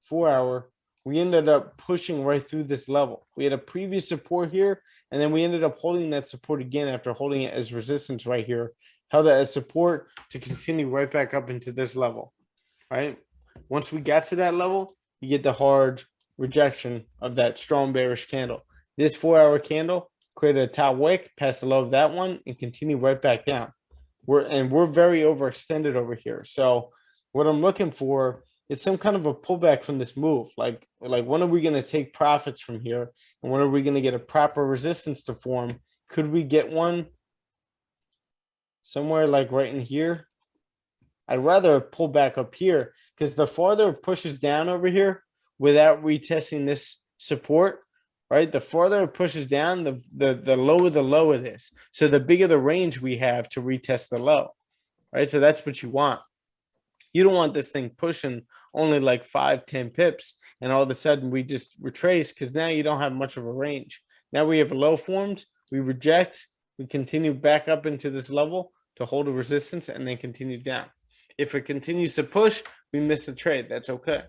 4 hour, we ended up pushing right through this level. We had a previous support here, and then we ended up holding that support again after holding it as resistance right here. Held it as support to continue right back up into this level, right? Once we got to that level, you get the hard rejection of that strong bearish candle. This 4 hour candle created a top wick, passed the low of that one, and continue right back down. We're very overextended over here. So what I'm looking for is some kind of a pullback from this move. Like when are we going to take profits from here? And when are we going to get a proper resistance to form? Could we get one somewhere like right in here? I'd rather pull back up here because the farther it pushes down over here without retesting this support, right? The farther it pushes down, the lower the low it is. So the bigger the range we have to retest the low, right? So that's what you want. You don't want this thing pushing only like 5-10 pips and all of a sudden we just retrace, because now you don't have much of a range. Now we have a low formed, we reject, we continue back up into this level to hold a resistance and then continue down. If it continues to push, we miss the trade. That's okay.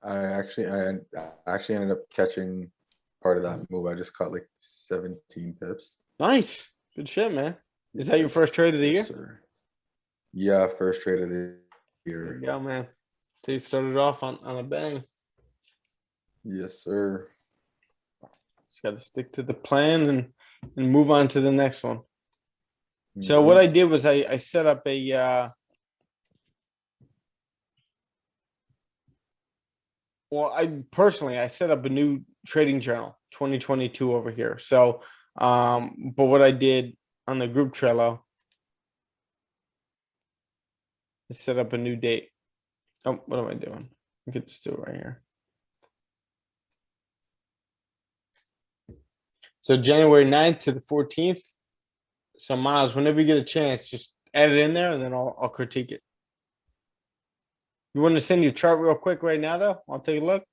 I actually ended up catching part of that move. I just caught like 17 pips. Nice. Good shit, man. Is that your first trade of the year? Yes, sir. Yeah, first trade of the There year. you go, man. So you started off on a bang. Yes, sir. Just got to stick to the plan and move on to the next one. So what Mhm. I did was I set up a well, I set up a new trading journal 2022 over here. So but what I did on the group Trello is set up a new date. Oh, what am I doing? I could just do it right here. So January 9th to the 14th. So Miles, whenever you get a chance, just add it in there and then I'll critique it. You want to send your chart real quick right now, though? I'll take a look.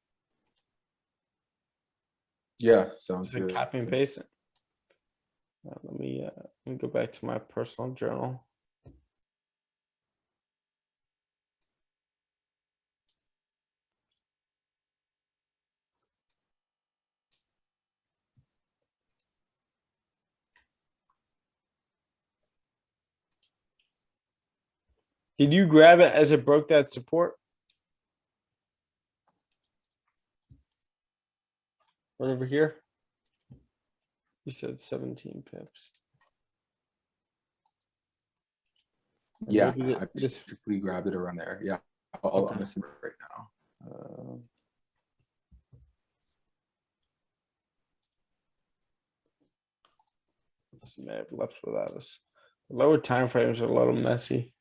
Yeah, sounds Just like good. copy and paste it. Let me go back to my personal journal. Did you grab it as it broke that support? Right over here? You said 17 pips. Yeah, Maybe I this, basically grabbed it around there. Yeah, I'm Okay. gonna see it right now. may have left without us. The lower time frames are a little messy.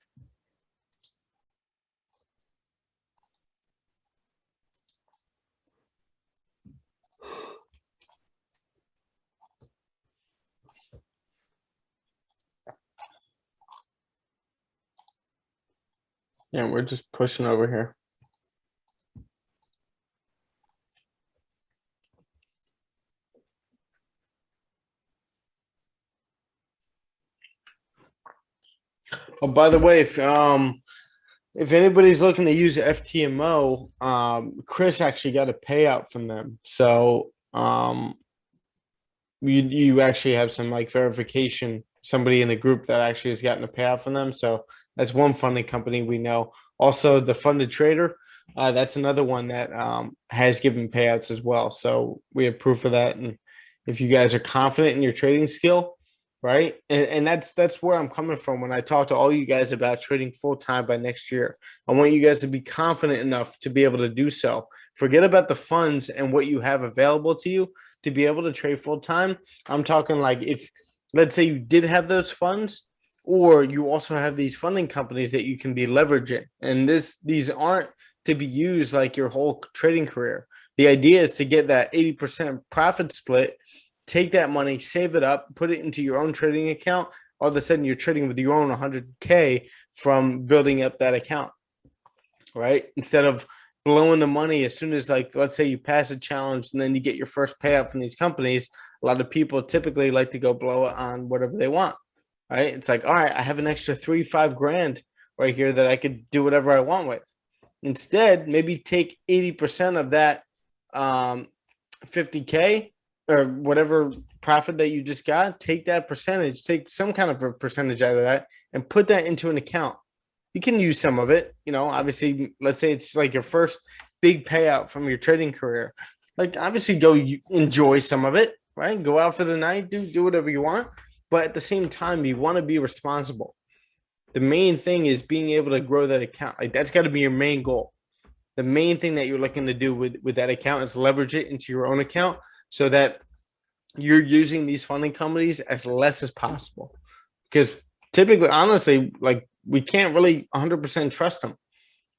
Yeah, we're just pushing over here. Oh, by the way, if anybody's looking to use FTMO, Chris actually got a payout from them. So you actually have some like verification, somebody in the group that actually has gotten a payout from them. So that's one funding company we know. Also, the funded trader, that's another one that has given payouts as well. So we have proof of that. And if you guys are confident in your trading skill, right? And that's where I'm coming from when I talk to all you guys about trading full time by next year. I want you guys to be confident enough to be able to do so. Forget about the funds and what you have available to you to be able to trade full time. I'm talking like if, let's say, you did have those funds, or you also have these funding companies that you can be leveraging. And these aren't to be used like your whole trading career. The idea is to get that 80% profit split, take that money, save it up, put it into your own trading account. All of a sudden, you're trading with your own 100K from building up that account, right? Instead of blowing the money as soon as, like, let's say you pass a challenge and then you get your first payout from these companies. A lot of people typically like to go blow it on whatever they want, right? It's like, all right, I have an extra 3-5 grand right here that I could do whatever I want with. Instead, maybe take 80% of that 50K or whatever profit that you just got, take that percentage, take some kind of a percentage out of that and put that into an account. You can use some of it, obviously, let's say it's like your first big payout from your trading career. Like, obviously go enjoy some of it, right? Go out for the night, do whatever you want. But at the same time, you want to be responsible. The main thing is being able to grow that account. Like, that's got to be your main goal. The main thing that you're looking to do with that account is leverage it into your own account so that you're using these funding companies as less as possible. Because typically, honestly, like, we can't really 100% trust them,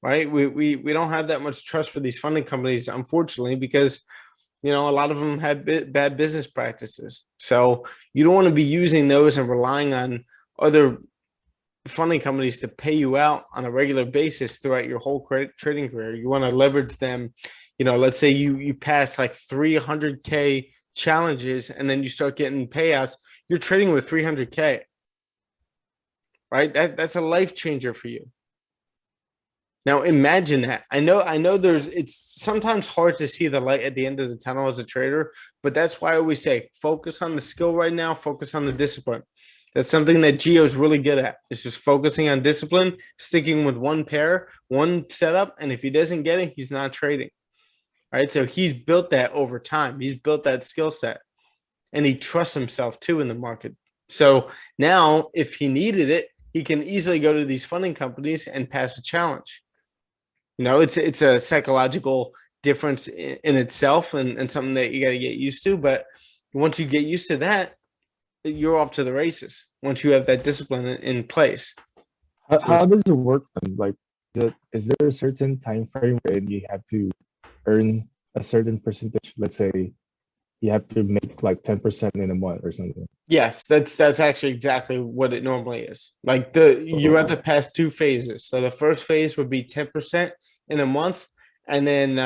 right? We don't have that much trust for these funding companies, unfortunately, because a lot of them have bad business practices. So you don't want to be using those and relying on other funding companies to pay you out on a regular basis throughout your whole trading career. You want to leverage them. Let's say you pass like 300K challenges and then you start getting payouts. You're trading with 300K, right? That's a life changer for you. Now imagine that. I know it's sometimes hard to see the light at the end of the tunnel as a trader, but that's why I always say focus on the skill right now, focus on the discipline. That's something that Gio's really good at. It's just focusing on discipline, sticking with one pair, one setup, and if he doesn't get it, he's not trading. Right? So he's built that over time. He's built that skill set, and he trusts himself too in the market. So now, if he needed it, he can easily go to these funding companies and pass a challenge. It's a psychological difference in itself and something that you got to get used to. But once you get used to that, you're off to the races once you have that discipline in place. How does it work then? Like, is there a certain time frame where you have to earn a certain percentage? Let's say you have to make like 10% in a month or something. Yes, that's actually exactly what it normally is. Like, you have to pass 2 phases. So the first phase would be 10% in a month, and then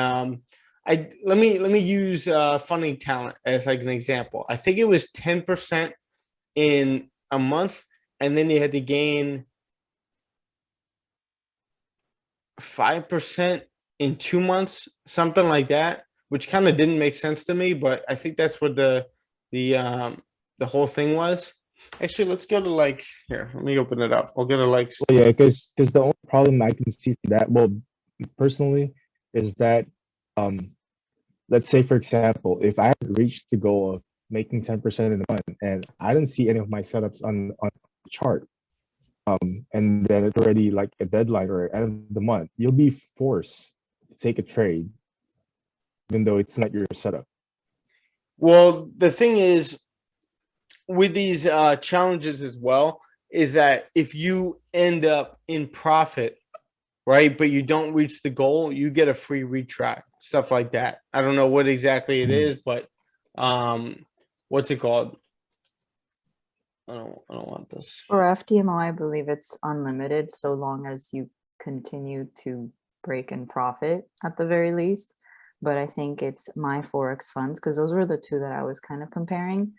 let me use funding talent as like an example. I think it was 10% in a month, and then you had to gain 5% in 2 months, something like that, which kind of didn't make sense to me, but I think that's what the whole thing was. Actually, let's go to like here. Let me open it up. I'll go to like. Well, yeah, because the only problem I can see for that, well, personally, is that let's say for example, if I had reached the goal of making 10% in a month and I don't see any of my setups on the chart, and then it's already like a deadline or end of the month, you'll be forced to take a trade, even though it's not your setup. Well, the thing is, with these challenges as well, is that if you end up in profit, right, but you don't reach the goal, you get a free retry, stuff like that. I don't know what exactly it is, but what's it called? I don't want this. For FTMO, I believe it's unlimited so long as you continue to break and profit at the very least. But I think it's my Forex funds, because those were the two that I was kind of comparing.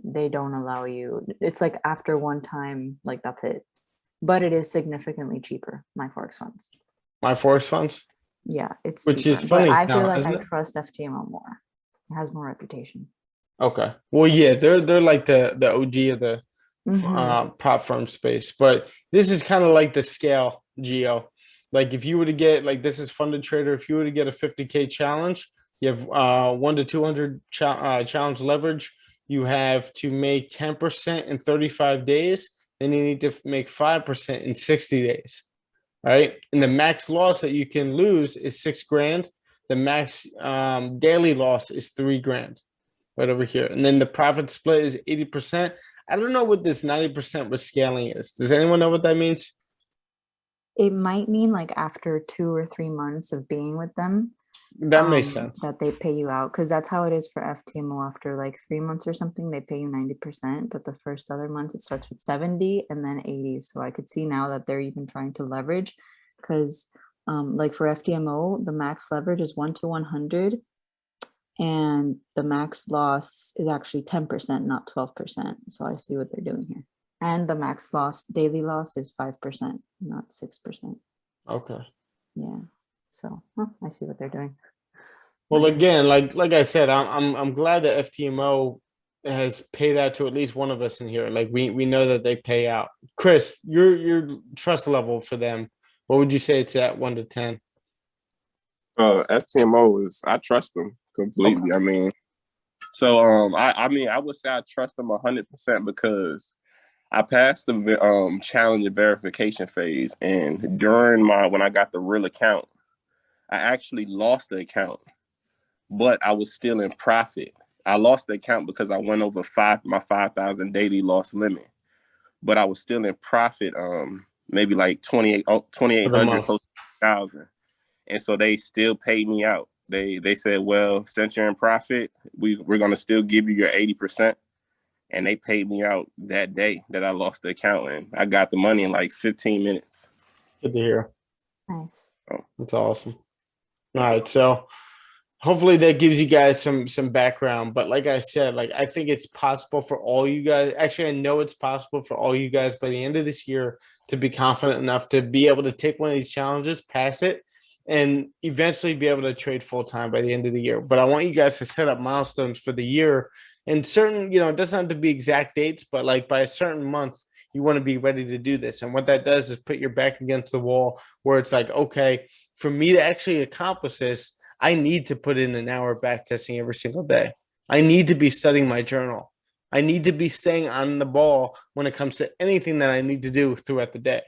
They don't allow you. It's like after one time, like that's it. But it is significantly cheaper, my Forex funds. My Forex funds? Yeah, it's Which cheaper. is funny. But I now, feel like I it? trust FTMO more. It has more reputation. Okay. Well, yeah, they're like the OG of the Mhm. prop firm space, but this is kind of like the scale, Geo. Like, if you were to get, like, this is Funded Trader, if you were to get a 50K challenge, you have 1 to 200 challenge leverage. You have to make 10% in 35 days. Then you need to make 5% in 60 days. Right. And the max loss that you can lose is 6 grand. The max daily loss is 3 grand right over here. And then the profit split is 80%. I don't know what this 90% with scaling is. Does anyone know what that means? It might mean like after 2 or 3 months of being with them, That makes sense. that they pay you out, because that's how it is for FTMO. After like 3 months or something, they pay you 90%, but the first other months it starts with 70 and then 80. So I could see now that they're even trying to leverage, because Like for FTMO, the max leverage is 1 to 100, and the max loss is actually 10%, not 12%. So I see what they're doing here. And the max loss, daily loss, is 5%, not 6%. Okay. Yeah. So I see what they're doing. Well, Nice. again, like I said, I'm glad that FTMO has paid out to at least one of us in here. Like we know that they pay out. Chris, your trust level for them, what would you say it's at 1 to 10? FTMO is, I trust them completely. Okay. I mean, so I mean, I would say I trust them 100% because I passed the challenge and verification phase, and during when I got the real account, I actually lost the account, but I was still in profit. I lost the account because I went over my 5,000 daily loss limit, but I was still in profit. Maybe like For the 2,800, month. close to 1,000, and so they still paid me out. They said, well, since you're in profit, we're gonna still give you your 80%. And they paid me out that day that I lost the account, and I got the money in like 15 minutes. Good to hear. Nice. That's awesome. All right, so hopefully that gives you guys some background. But like I said, like I think it's possible for all you guys. Actually, I know it's possible for all you guys by the end of this year to be confident enough to be able to take one of these challenges, pass it, and eventually be able to trade full time by the end of the year. But I want you guys to set up milestones for the year and certain, it doesn't have to be exact dates, but like by a certain month, you want to be ready to do this. And what that does is put your back against the wall where it's like, okay, for me to actually accomplish this, I need to put in an hour of back testing every single day. I need to be studying my journal. I need to be staying on the ball when it comes to anything that I need to do throughout the day.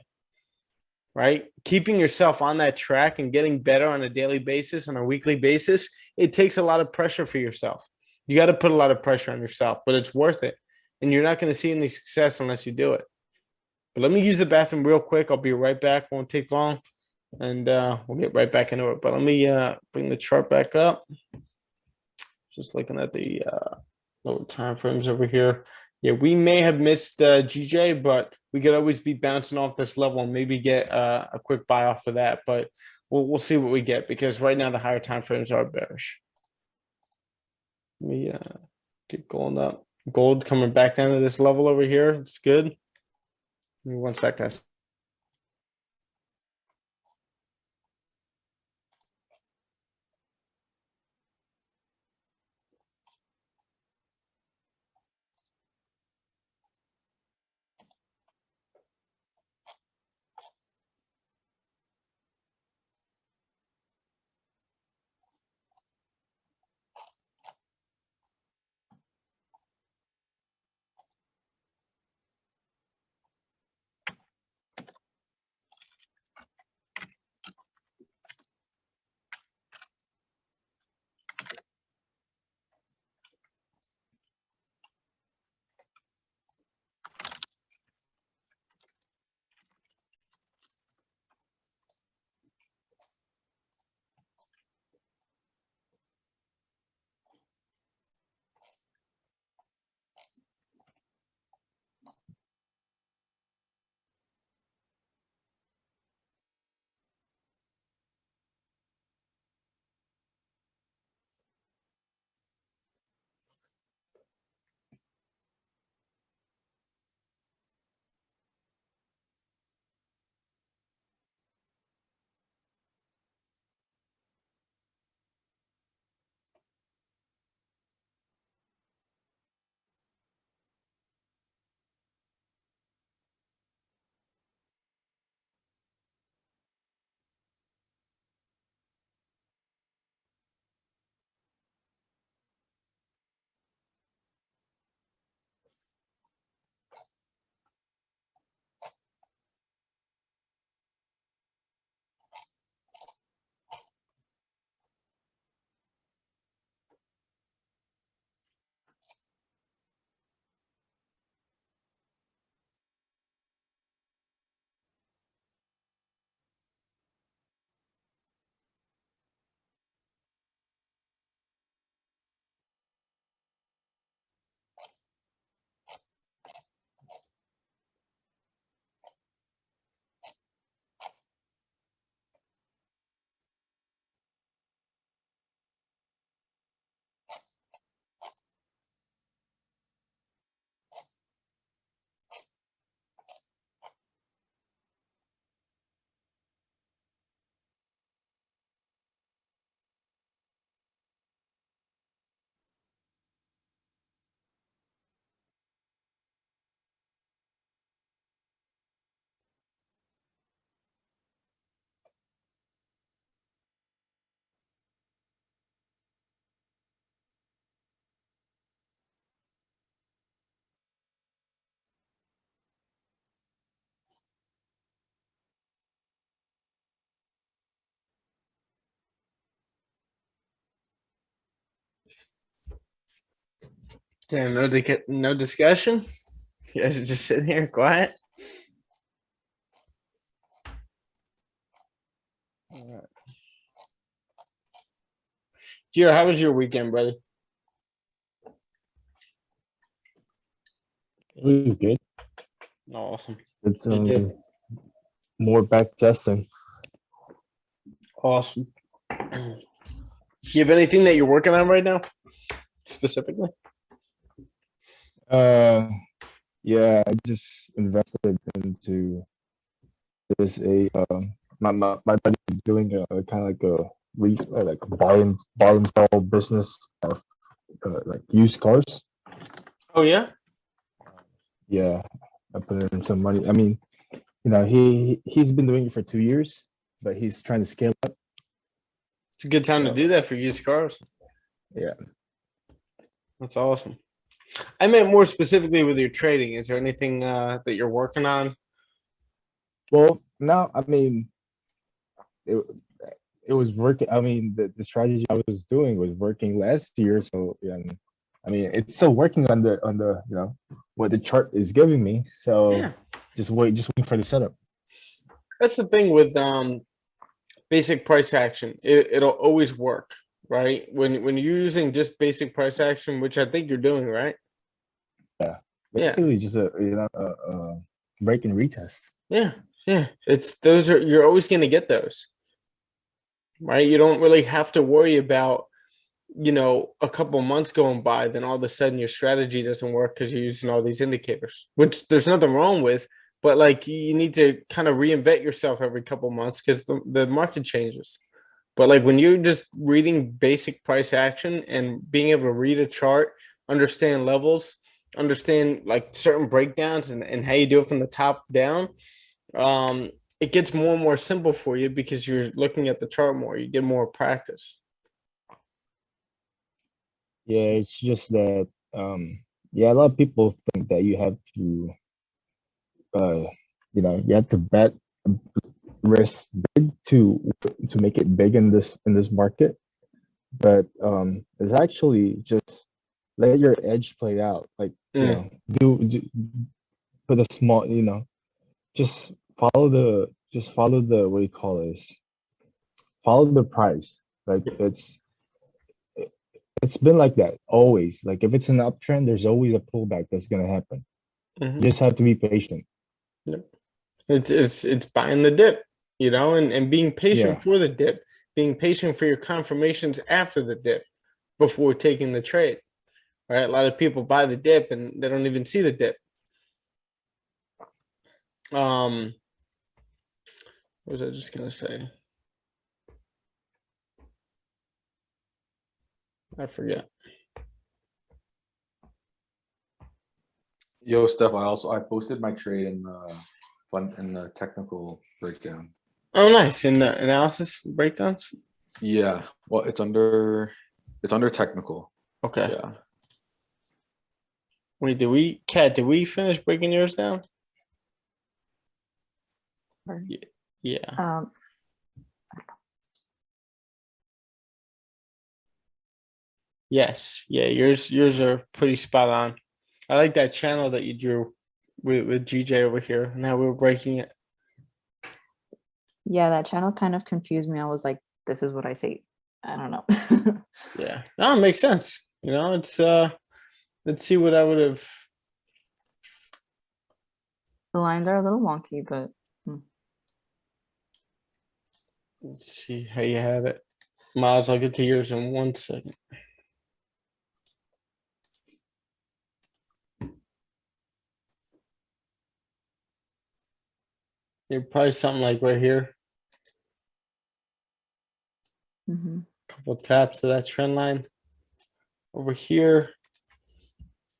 Right? Keeping yourself on that track and getting better on a daily basis, on a weekly basis, it takes a lot of pressure for yourself. You got to put a lot of pressure on yourself, but it's worth it. And you're not going to see any success unless you do it. But let me use the bathroom real quick. I'll be right back. Won't take long. And we'll get right back into it. But let me bring the chart back up. Just looking at the lower time frames over here. Yeah, we may have missed GJ, but we could always be bouncing off this level and maybe get a quick buy off of that. But we'll see what we get because right now the higher time frames are bearish. Let me get gold up. Gold coming back down to this level over here. It's good. Give me 1 sec, guys. Damn, no discussion. You guys are just sitting here quiet. All right. Gio, how was your weekend, brother? It was good. Awesome. It's Me too. more back testing. Awesome. Do you have anything that you're working on right now, specifically? Yeah, I just invested into this my buddy is doing a kind of like a buy and sell business of like used cars. Oh yeah. Yeah, I put in some money. I mean, he's been doing it for 2 years, but he's trying to scale up. It's a good time to So, do that for used cars. yeah. That's awesome. I meant more specifically with your trading. Is there anything that you're working on? Well, now I mean, it was working. I mean, the strategy I was doing was working last year. So yeah, I mean, it's still working on the what the chart is giving me. So Yeah. just wait for the setup. That's the thing with basic price action. It'll always work, right? When you're using just basic price action, which I think you're doing, right? Yeah, Yeah. basically just a break and retest. Yeah. You're always going to get those, right? You don't really have to worry about, a couple months going by, then all of a sudden your strategy doesn't work because you're using all these indicators, which there's nothing wrong with, but like you need to kind of reinvent yourself every couple months because the market changes. But like when you're just reading basic price action and being able to read a chart, understand levels, understand like certain breakdowns and how you do it from the top down, it gets more and more simple for you because you're looking at the chart more. You get more practice. Yeah, it's just that yeah, a lot of people think that you have to you have to bet risk big to make it big in this market, but it's actually just let your edge play out. Like do put a small just follow the what do you call this? Follow the price. Like it's been like that always. Like if it's an uptrend, there's always a pullback that's gonna happen. You just have to be patient. Yep. It's buying the dip, and being patient Yeah. for the dip, being patient for your confirmations after the dip before taking the trade. Right? A lot of people buy the dip and they don't even see the dip. What was I just gonna say? I forget. Yo, Steph, I posted my trade in the technical breakdown. Oh, nice. In the analysis breakdowns. Yeah, well, it's under technical. Okay. Yeah. Wait, did we finish breaking yours down? Yeah. Yes. Yeah. Yours are pretty spot on. I like that channel that you drew with GJ over here. Now we're breaking it. Yeah, that channel kind of confused me. I was like, this is what I say. I don't know. Yeah. No, it makes sense. It's let's see what I would have. The lines are a little wonky, but Let's see how you have it. Miles, I'll get to yours in 1 second. You're probably something like right here. Couple taps to that trend line. Over here.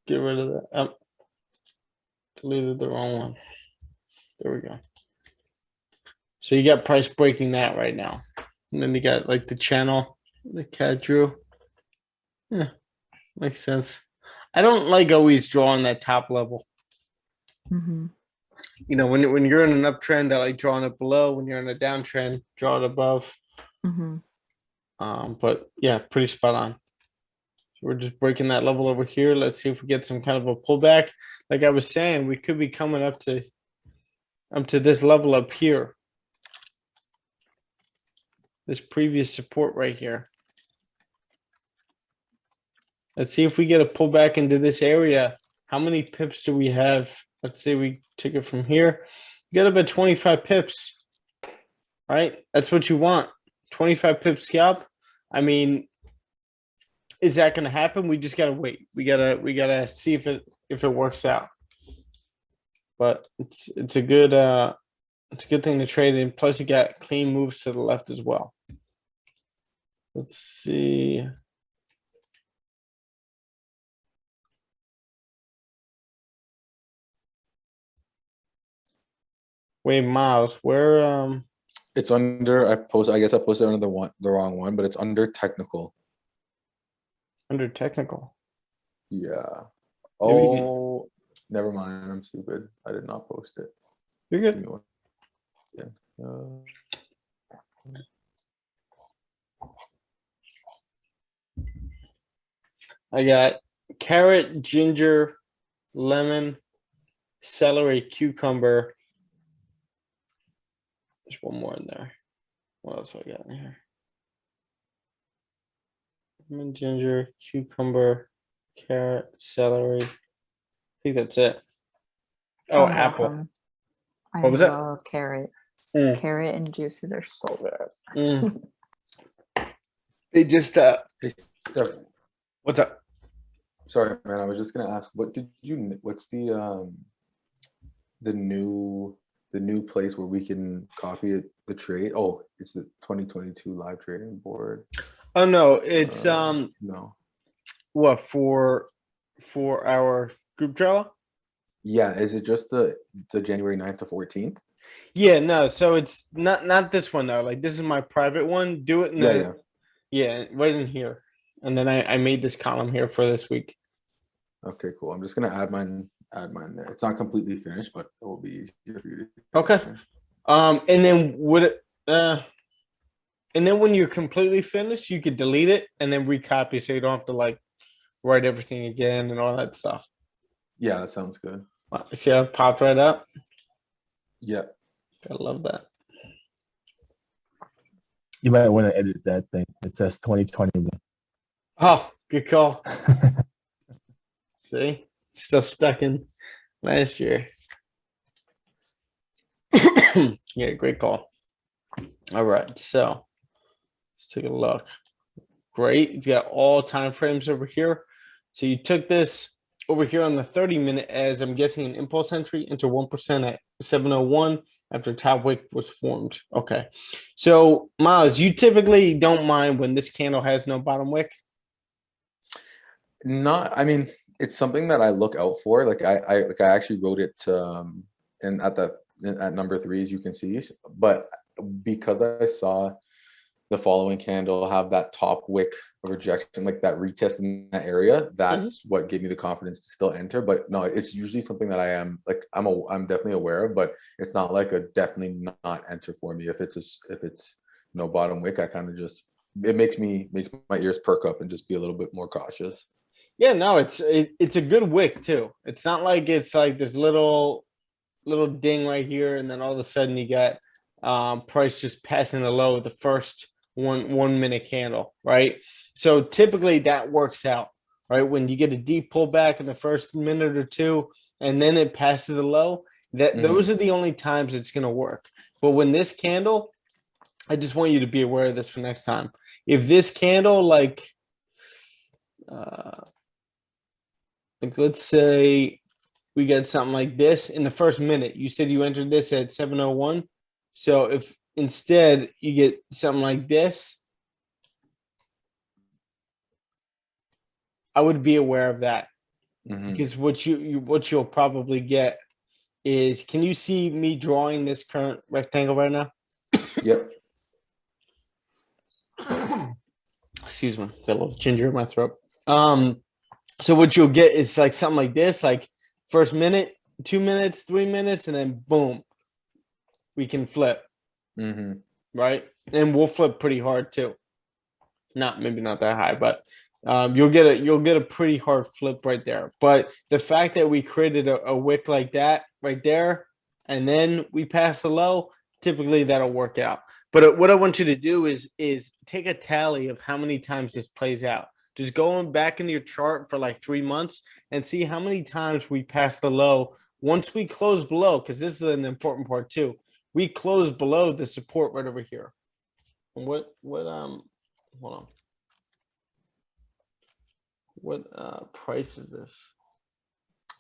Get rid of that. Deleted the wrong one. There we go. So you got price breaking that right now. And then you got like the channel, the cat drew. Yeah, makes sense. I don't like always drawing that top level. When you're in an uptrend, I like drawing it below. When you're in a downtrend, draw it above. But yeah, pretty spot on. We're just breaking that level over here. Let's see if we get some kind of a pullback. Like I was saying, we could be coming up to this level up here. This previous support right here. Let's see if we get a pullback into this area. How many pips do we have? Let's say we took it from here. You got about 25 pips, right? That's what you want. 25 pip scalp. I mean, is that going to happen? We just got to wait. We gotta see if it works out. But it's a good thing to trade in. Plus, you got clean moves to the left as well. Let's see. Wait, Miles, where It's under. I guess I posted under the wrong one, but it's under technical. under technical? Yeah. Maybe you can- Oh, never mind. I'm stupid. I did not post it. You're Give good. me one second. I got carrot, ginger, lemon, celery, cucumber. There's one more in there. What else I got in here? Lemon, ginger, cucumber, carrot, celery. I think that's it. Oh, Sounds apple. awesome. I What was that? love carrot. Mm, Carrot and juices are so good. mm. They just Hey, Steph, what's up? sorry, man. I was just gonna ask, what's the new place where we can copy the trade? Oh, it's the 2022 live trading board. Oh no, it's No. what for our group Trello? Yeah, is it just the January 9th to 14th? Yeah, no, so it's not this one though. Like this is my private one. Do it in Yeah, yeah. right in here. And then I made this column here for this week. Okay, cool. I'm just gonna add mine there. It's not completely finished, but it will be easier for you to Okay. And then and then when you're completely finished, you could delete it and then recopy so you don't have to like write everything again and all that stuff. Yeah, that sounds good. Wow, see how it popped right up? Yeah. I love that. You might want to edit that thing. It says 2021. Oh, good call. See? Still stuck in last year. Yeah, great call. All right, so let's take a look. Great. It's got all time frames over here. So you took this over here on the 30-minute as I'm guessing an impulse entry into 1% at 7:01 after top wick was formed. Okay. So Miles, you typically don't mind when this candle has no bottom wick? I mean, it's something that I look out for. Like I actually wrote it and at number 3, as you can see. But because I saw the following candle have that top wick of rejection, like that retest in that area, that's what gave me the confidence to still enter. But no, it's usually something that I'm definitely aware of, but it's not like a definitely not enter for me. If it's no bottom wick, I kind of just, it makes my ears perk up and just be a little bit more cautious. Yeah, no, it's a good wick too. It's not like it's like this little ding right here, and then all of a sudden you got price just passing the low of the first 1 minute candle, right? So typically that works out, right? When you get a deep pullback in the first minute or two, and then it passes the low, those are the only times it's going to work. But when this candle, I just want you to be aware of this for next time. If this candle, like let's say we get something like this in the first minute. You said you entered this at 7:01. So if instead you get something like this, I would be aware of that. Because what you'll probably get is, can you see me drawing this current rectangle right now? Yep. Excuse me, got a little ginger in my throat. So what you'll get is like something like this, like first minute, 2 minutes, 3 minutes, and then boom, we can flip. Right? And we'll flip pretty hard too. Maybe not that high, but you'll get a pretty hard flip right there. But the fact that we created a wick like that right there, and then we pass the low, typically that'll work out. But what I want you to do is take a tally of how many times this plays out. Just going back into your chart for like 3 months and see how many times we pass the low once we close below, because this is an important part too. We close below the support right over here. And hold on. What price is this?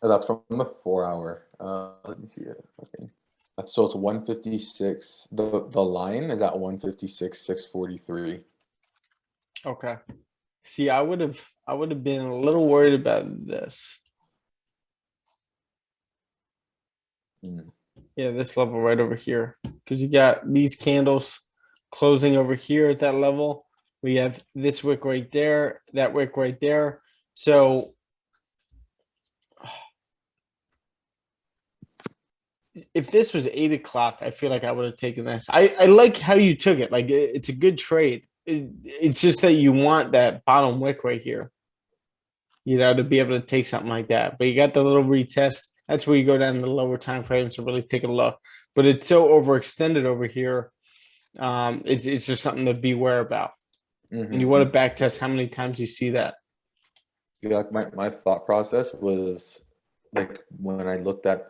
That's from the 4-hour. Let me see it. Okay. So it's 156. The line is at 156,643. Okay. See, I would have been a little worried about this. Yeah, this level right over here. Because you got these candles closing over here at that level. We have this wick right there, that wick right there. So if this was 8 o'clock, I feel like I would have taken this. I like how you took it. Like it's a good trade. It's just that you want that bottom wick right here, to be able to take something like that. But you got the little retest. That's where you go down to the lower time frames to really take a look. But it's so overextended over here. It's just something to beware about. And you want to back test how many times you see that. Yeah, like my thought process was like when I looked at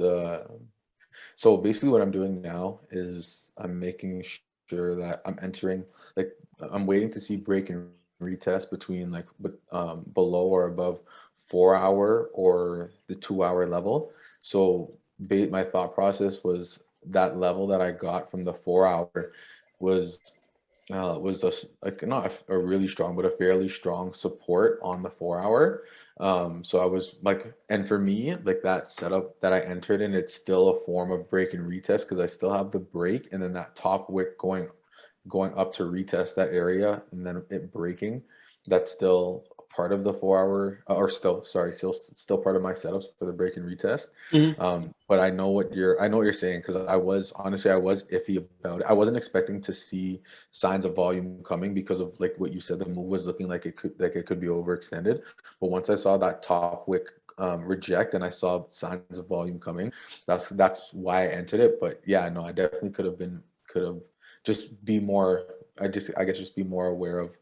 so basically what I'm doing now is I'm making sure that I'm entering, like I'm waiting to see break and retest between like below or above 4-hour or the 2-hour level. So my thought process was that level that I got from the 4-hour was like not a really strong, but a fairly strong support on the 4-hour. So I was like, and for me, like that setup that I entered in, it's still a form of break and retest because I still have the break and then that top wick going up to retest that area and then it breaking. That's still part of the 4-hour or still part of my setups for the break and retest. But I know what you're saying because I was iffy about it. I wasn't expecting to see signs of volume coming because of like what you said, the move was looking like it could be overextended. But once I saw that top wick reject and I saw signs of volume coming, that's why I entered it. But yeah, no, I definitely could have just be more, I guess just be more aware of,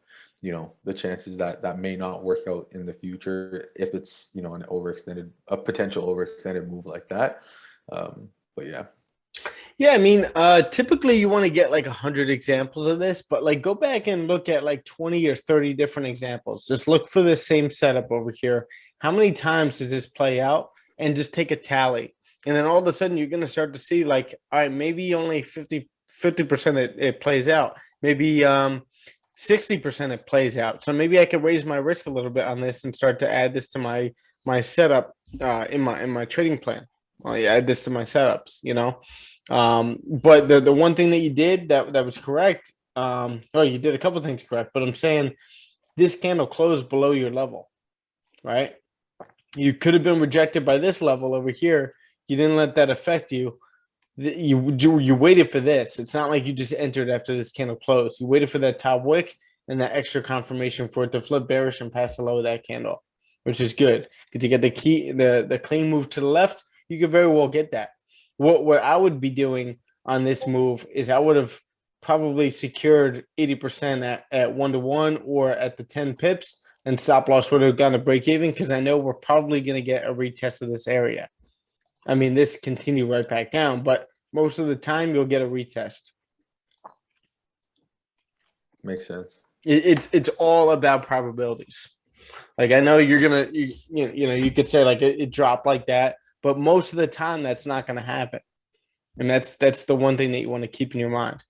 the chances that may not work out in the future if it's, a potential overextended move like that. But yeah. Yeah, I mean, typically you want to get like 100 examples of this, but like go back and look at like 20 or 30 different examples. Just look for the same setup over here. How many times does this play out? And just take a tally. And then all of a sudden you're going to start to see like, all right, maybe only 50% it plays out. Maybe 60% it plays out. So maybe I could raise my risk a little bit on this and start to add this to my setup in my trading plan. Well, yeah, add this to my setups, but the one thing that you did that was correct. You did a couple of things correct, but I'm saying this candle closed below your level, right? You could have been rejected by this level over here. You didn't let that affect you. You waited for this. It's not like you just entered after this candle closed. You waited for that top wick and that extra confirmation for it to flip bearish and pass the low of that candle, which is good because you get the clean move to the left. You could very well get that. What I would be doing on this move is I would have probably secured 80% at 1-to-1 or at the 10 pips, and stop loss would have gone to break even because I know we're probably going to get a retest of this area. I mean, this continue right back down, but most of the time you'll get a retest. Makes sense. It's all about probabilities. Like I know you're gonna you could say like it dropped like that, but most of the time that's not going to happen, and that's the one thing that you want to keep in your mind.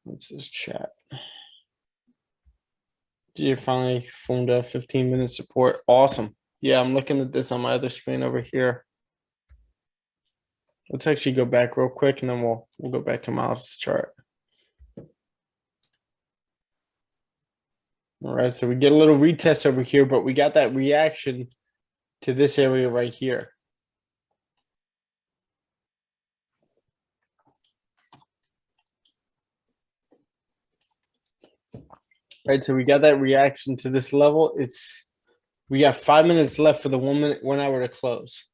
What's this chat? You finally formed a 15-minute support. Awesome. Yeah, I'm looking at this on my other screen over here. Let's actually go back real quick, and then we'll go back to Miles's chart. All right, so we get a little retest over here, but we got that reaction to this area right here. Right, so we got that reaction to this level. We got 5 minutes left for the 1 hour to close.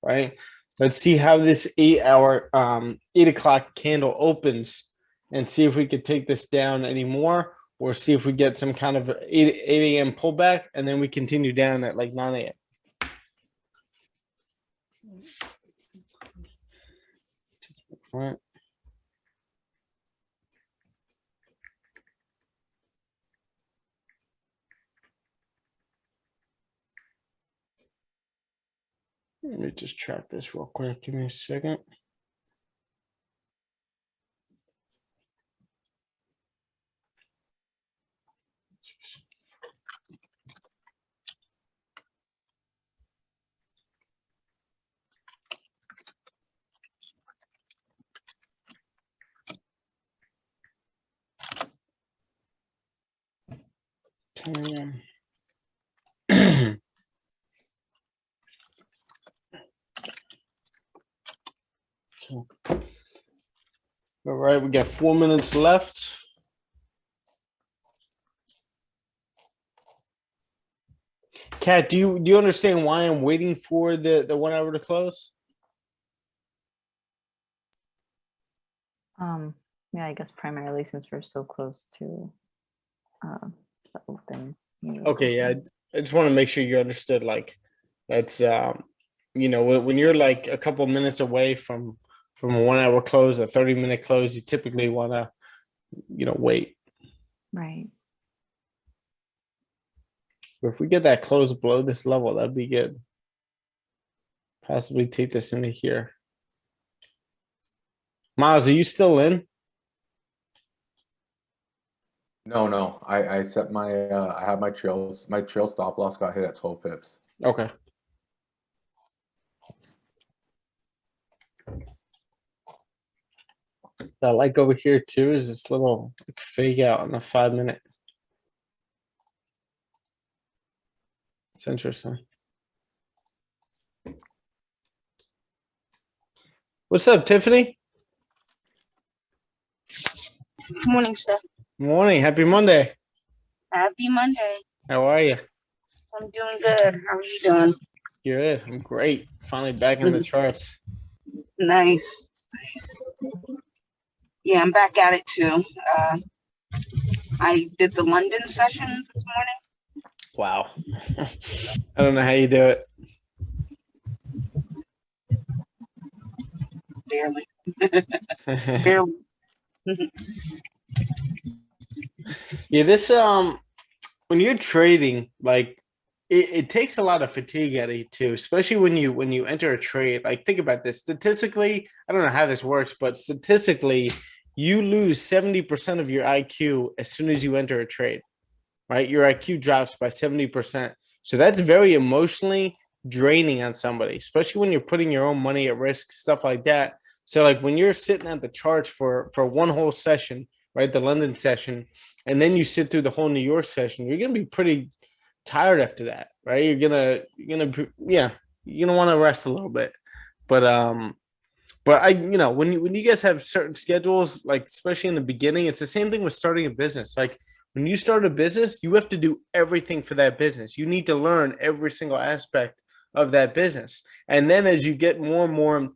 Right, let's see how this 8 hour 8 o'clock candle opens and see if we could take this down anymore, or see if we get some kind of 8 a.m. pullback, and then we continue down at like 9 a.m. Right. Let me just track this real quick. Give me a second. All right, we got 4 minutes left. Kat, do you understand why I'm waiting for the 1 hour to close? Yeah, I guess primarily since we're so close to the open. Okay, yeah, I just want to make sure you understood. Like, that's you know, when you're like a couple minutes away from a 1 hour close, a 30-minute close, you typically want to, you know, wait. Right. But if we get that close below this level, that'd be good. Possibly take this into here. Miles, are you still in? No. I set my I have my trails. My trail stop loss got hit at 12 pips. Okay. What I like over here too is this little fake out on the 5 minute. It's interesting. What's up, Tiffany? Good morning, Steph. Morning. Happy Monday. Happy Monday. How are you? I'm doing good. How are you doing? Good. I'm great. Finally back in the charts. Nice. Yeah, I'm back at it too. I did the London session this morning. Wow. I don't know how you do it. Barely. Barely. Yeah, this when you're trading, like it takes a lot of fatigue out of you too, especially when you enter a trade. Like, think about this. Statistically, I don't know how this works, but statistically, you lose 70% of your IQ as soon as you enter a trade, right? Your IQ drops by 70%. So that's very emotionally draining on somebody, especially when you're putting your own money at risk, stuff like that. So like when you're sitting at the charts for one whole session, right, the London session, and then you sit through the whole New York session, you're gonna be pretty tired after that, right? You're gonna want to rest a little bit, but when you guys have certain schedules, like especially in the beginning, it's the same thing with starting a business. Like when you start a business, you have to do everything for that business. You need to learn every single aspect of that business, and then as you get more and more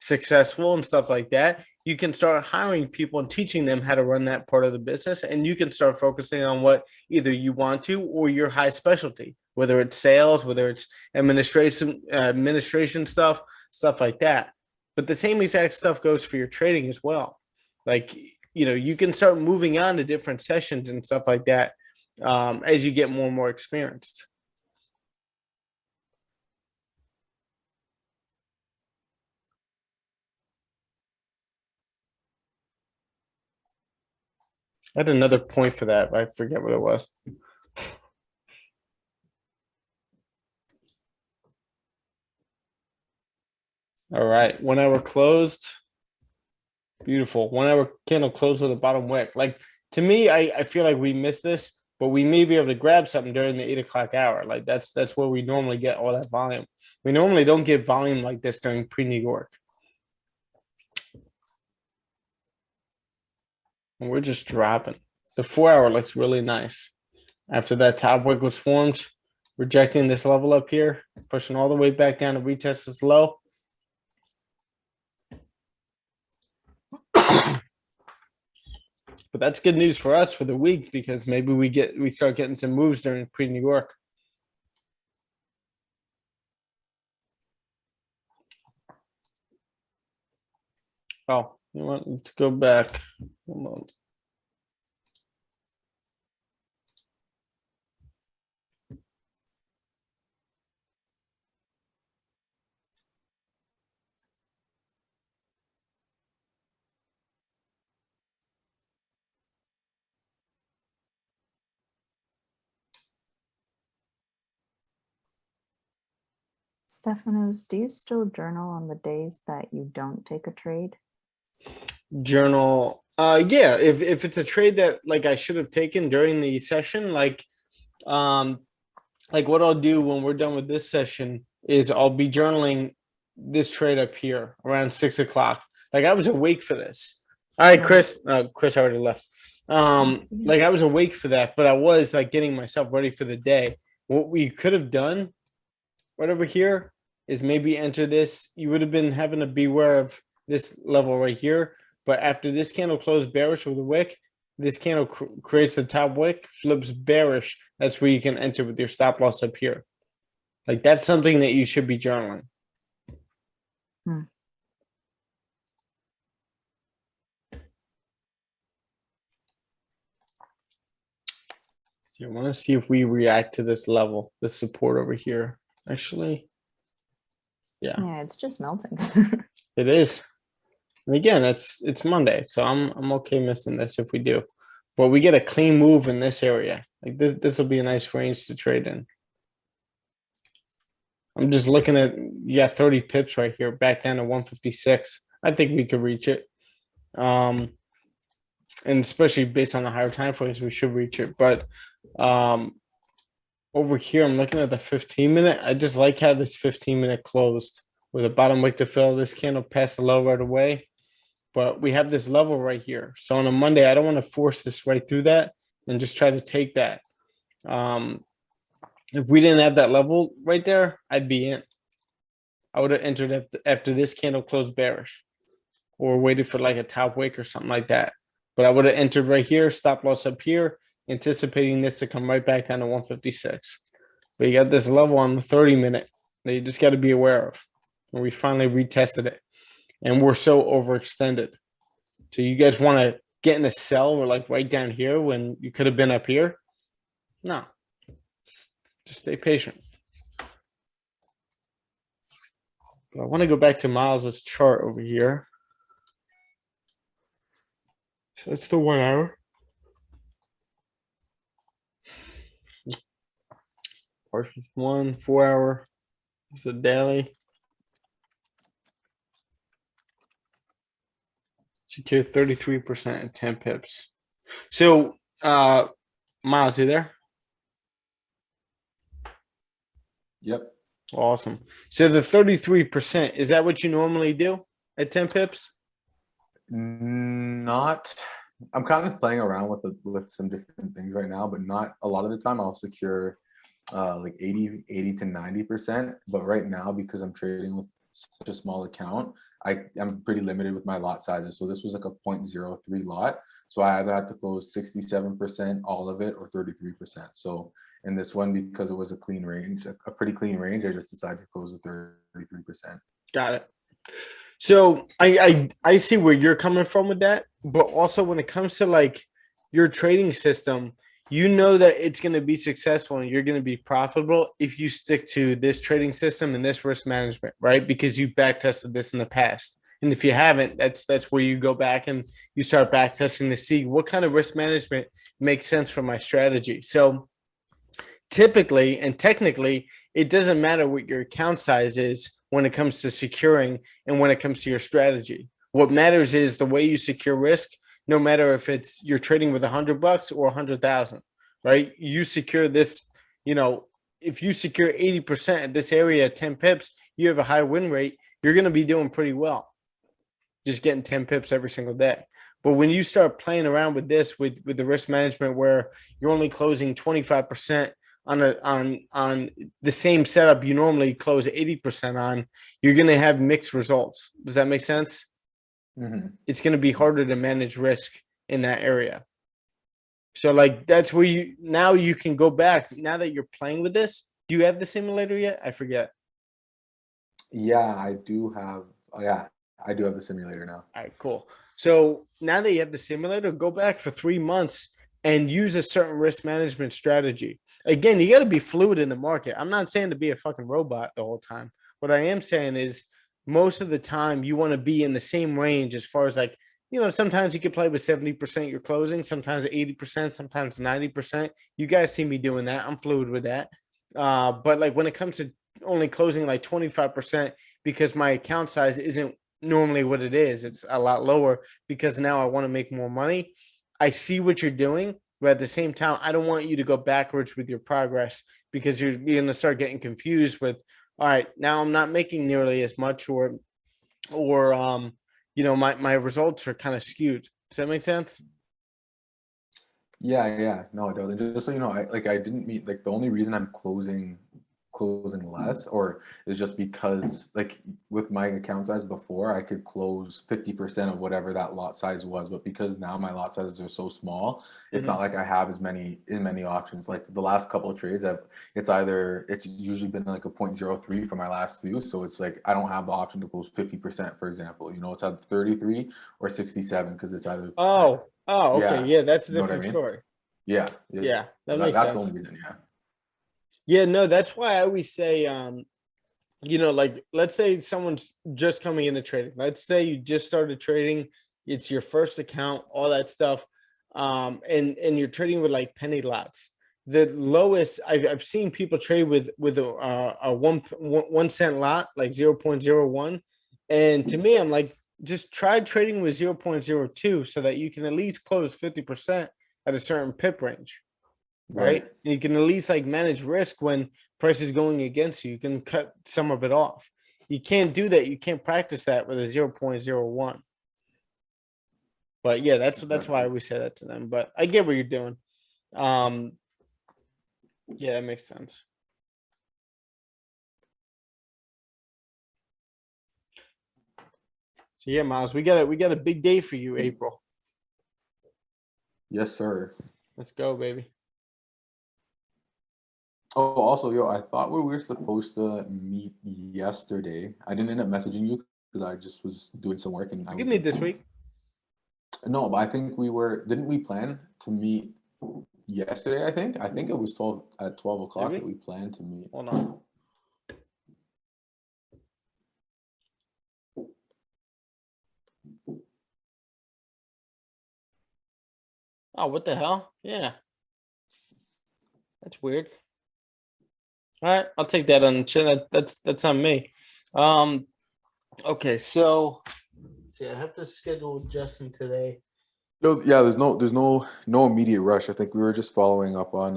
successful and stuff like that, you can start hiring people and teaching them how to run that part of the business, and you can start focusing on what either you want to or your high specialty, whether it's sales, whether it's administration stuff like that. But the same exact stuff goes for your trading as well. Like, you know, you can start moving on to different sessions and stuff like that as you get more and more experienced. I had another point for that, but I forget what it was. All right, 1 hour closed. Beautiful. 1 hour candle closed with a bottom wick. Like, to me, I feel like we missed this, but we may be able to grab something during the 8 o'clock hour. Like that's where we normally get all that volume. We normally don't get volume like this during pre-New York. And we're just dropping. The 4-hour looks really nice. After that top wick was formed, rejecting this level up here, pushing all the way back down to retest this low. But that's good news for us for the week because maybe we start getting some moves during pre-New York. Oh, you know what? Let's go back. Hold on. Stefanos, do you still journal on the days that you don't take a trade? Journal. Yeah, if it's a trade that like I should have taken during the session, like what I'll do when we're done with this session is I'll be journaling this trade up here around 6 o'clock. Like I was awake for this. All right, Chris. Chris already left. Like I was awake for that, but I was like getting myself ready for the day. What we could have done right over here is maybe enter this. You would have been having to beware of this level right here. But after this candle closed bearish with a wick, this candle creates the top wick, flips bearish. That's where you can enter with your stop loss up here. Like that's something that you should be journaling. So I want to see if we react to this level, this support over here. Actually, Yeah, it's just melting. it is. And again, it's Monday, so I'm okay missing this if we do. But we get a clean move in this area. Like this will be a nice range to trade in. I'm just looking at, you got 30 pips right here, back down to 156. I think we could reach it. And especially based on the higher time frames, we should reach it. But over here, I'm looking at the 15-minute. I just like how this 15-minute closed with a bottom wick to fill. This candle passed the low right away. But we have this level right here. So on a Monday, I don't want to force this right through that and just try to take that. If we didn't have that level right there, I'd be in. I would have entered after this candle closed bearish or waited for like a top wick or something like that. But I would have entered right here, stop loss up here, anticipating this to come right back down to 156. But you got this level on the 30-minute that you just got to be aware of. And we finally retested it. And we're so overextended. So you guys want to get in a sell or like right down here when you could have been up here? No. Just stay patient. But I want to go back to Miles's chart over here. So that's the 1 hour. Partials 1, 4 hour. It's the daily. Secure 33% at 10 pips. So, Miles, you there? Yep. Awesome. So the 33%, is that what you normally do at 10 pips? Not. I'm kind of playing around with some different things right now, but not a lot of the time. I'll secure like 80 to 90%. But right now, because I'm trading with such a small account, I'm pretty limited with my lot sizes. So this was like a 0.03 lot. So I either had to close 67%, all of it, or 33%. So in this one, because it was a clean range, a pretty clean range, I just decided to close the 33%. Got it. So I see where you're coming from with that, but also when it comes to like your trading system, you know that it's going to be successful and you're going to be profitable if you stick to this trading system and this risk management, right? Because you back tested this in the past. And if you haven't, that's where you go back and you start back testing to see what kind of risk management makes sense for my strategy. So typically and technically, it doesn't matter what your account size is when it comes to securing and when it comes to your strategy. What matters is the way you secure risk, no matter if it's you're trading with $100 or 100,000, right? You secure this, if you secure 80% at this area at 10 pips, you have a high win rate, you're going to be doing pretty well. Just getting 10 pips every single day. But when you start playing around with this, with the risk management, where you're only closing 25% on the same setup you normally close 80% on, you're going to have mixed results. Does that make sense? It's going to be harder to manage risk in that area. So like that's where you can go back now that you're playing with this. Do you have the simulator yet? I forget. Yeah, I do have. Oh, yeah, I do have the simulator now. All right, cool. So now that you have the simulator, go back for 3 months and use a certain risk management strategy. Again, you got to be fluid in the market. I'm not saying to be a fucking robot the whole time. What I am saying is most of the time you want to be in the same range as far as like, sometimes you could play with 70% you're closing, sometimes 80%, sometimes 90%. You guys see me doing that. I'm fluid with that. But like when it comes to only closing like 25% because my account size isn't normally what it is, it's a lot lower because now I want to make more money. I see what you're doing, but at the same time, I don't want you to go backwards with your progress because you're going to start getting confused with, all right, now I'm not making nearly as much or my results are kind of skewed. Does that make sense? Yeah, no, it doesn't. Just so you know, I didn't meet like the only reason I'm closing less or is just because like with my account size before I could close 50% of whatever that lot size was, but because now my lot sizes are so small, it's not like I have as many options. Like the last couple of trades it's usually been like a 0.03 for my last few, so it's like I don't have the option to close 50%, for example. It's either 33 or 67 because it's either okay, yeah, that's a you know what I different mean? story. Yeah, That makes that's sense. the only reason. Yeah, no, that's why I always say, like let's say someone's just coming into trading. Let's say you just started trading, it's your first account, all that stuff, and you're trading with like penny lots. The lowest I've seen people trade with a 1 cent lot, like 0.01, and to me, I'm like, just try trading with 0.02 so that you can at least close 50% at a certain pip range. Right? You can at least like manage risk when price is going against you. You can cut some of it off. You can't do that. You can't practice that with a 0.01. But yeah, that's why we say that to them. But I get what you're doing. Yeah, that makes sense. So yeah, Miles, we got a big day for you, April. Yes, sir. Let's go, baby. Oh, also, I thought we were supposed to meet yesterday. I didn't end up messaging you because I just was doing some work and I We was can meet this week. No, but I think didn't we plan to meet yesterday? I think it was 12 o'clock that we planned to meet. Hold on. Oh, what the hell? Yeah. That's weird. All right, I'll take that on the chin. That's on me. Okay, so let's see, I have to schedule Justin today. No, yeah, there's no immediate rush. I think we were just following up on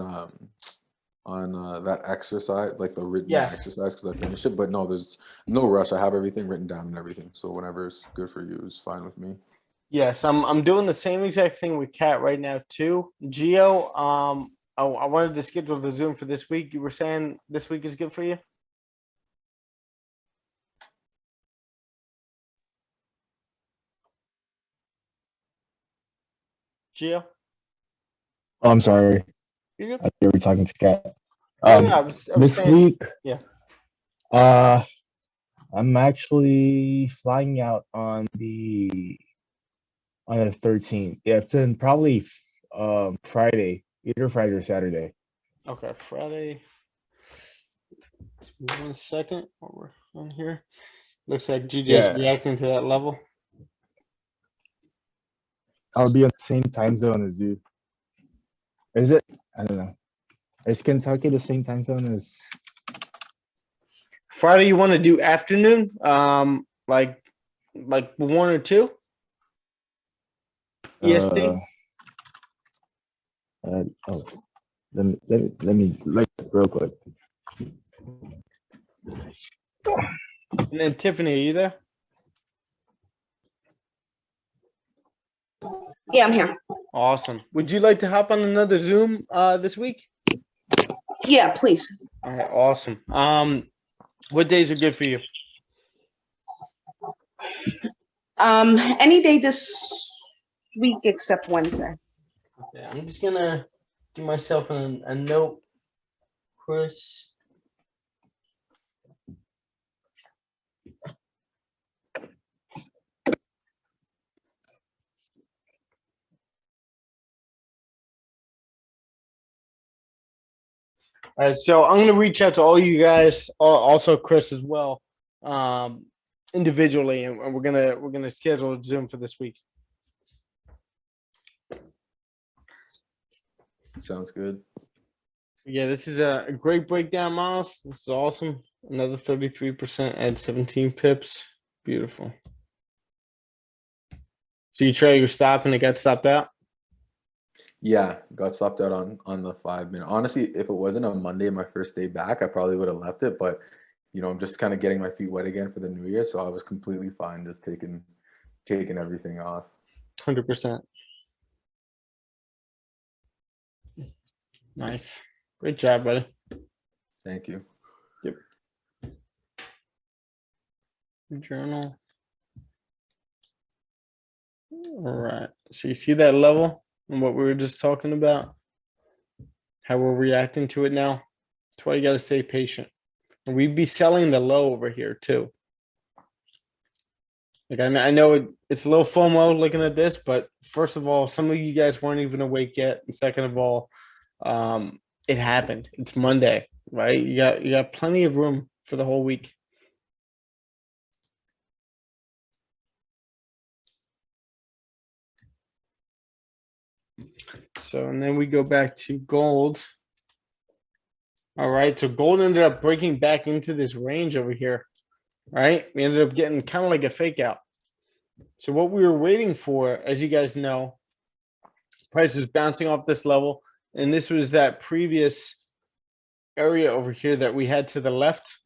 that exercise, like the written exercise, because I finished it. But no, there's no rush. I have everything written down and everything. So whenever's good for you is fine with me. Yes, I'm doing the same exact thing with Kat right now too. Gio, I wanted to schedule the Zoom for this week. You were saying this week is good for you? Gio? Oh, I'm sorry. You good? I thought you were talking to Kat. No, I was this saying, week, yeah. I'm actually flying out on the 13th. Yeah, it's in probably Friday, either Friday or Saturday. Okay, Friday. 1 second while we're on here. Looks like GJ's reacting to that level. I'll be on the same time zone as you. Is it? I don't know. Is Kentucky the same time zone as Friday? You want to do afternoon? Like 1 or 2? EST? Oh, let me like real quick. And then Tiffany, are you there? Yeah, I'm here. Awesome. Would you like to hop on another Zoom this week? Yeah, please. All right, awesome. What days are good for you? Any day this week except Wednesday. Okay, I'm just gonna do myself a note, Chris. All right, so I'm gonna reach out to all you guys, also Chris as well, individually, and we're gonna schedule a Zoom for this week. Sounds good. Yeah, this is a great breakdown, Miles. This is awesome. Another 33% at 17 pips. Beautiful. So you tried your stop and it got stopped out? Yeah, got stopped out on the 5 minute. Honestly, if it wasn't a Monday, my first day back, I probably would have left it. But I'm just kind of getting my feet wet again for the new year, so I was completely fine just taking everything off. 100%. Nice. Great job, buddy. Thank you. Yep. Journal. All right. So you see that level and what we were just talking about? How we're reacting to it now? That's why you got to stay patient. And we'd be selling the low over here too. Like I know it's a little FOMO looking at this, but first of all, some of you guys weren't even awake yet. And second of all, it happened. It's Monday, right? You got plenty of room for the whole week. So, and then we go back to gold. All right, so gold ended up breaking back into this range over here, right? We ended up getting kind of like a fake out. So what we were waiting for, as you guys know, price is bouncing off this level, and this was that previous area over here that we had to the left,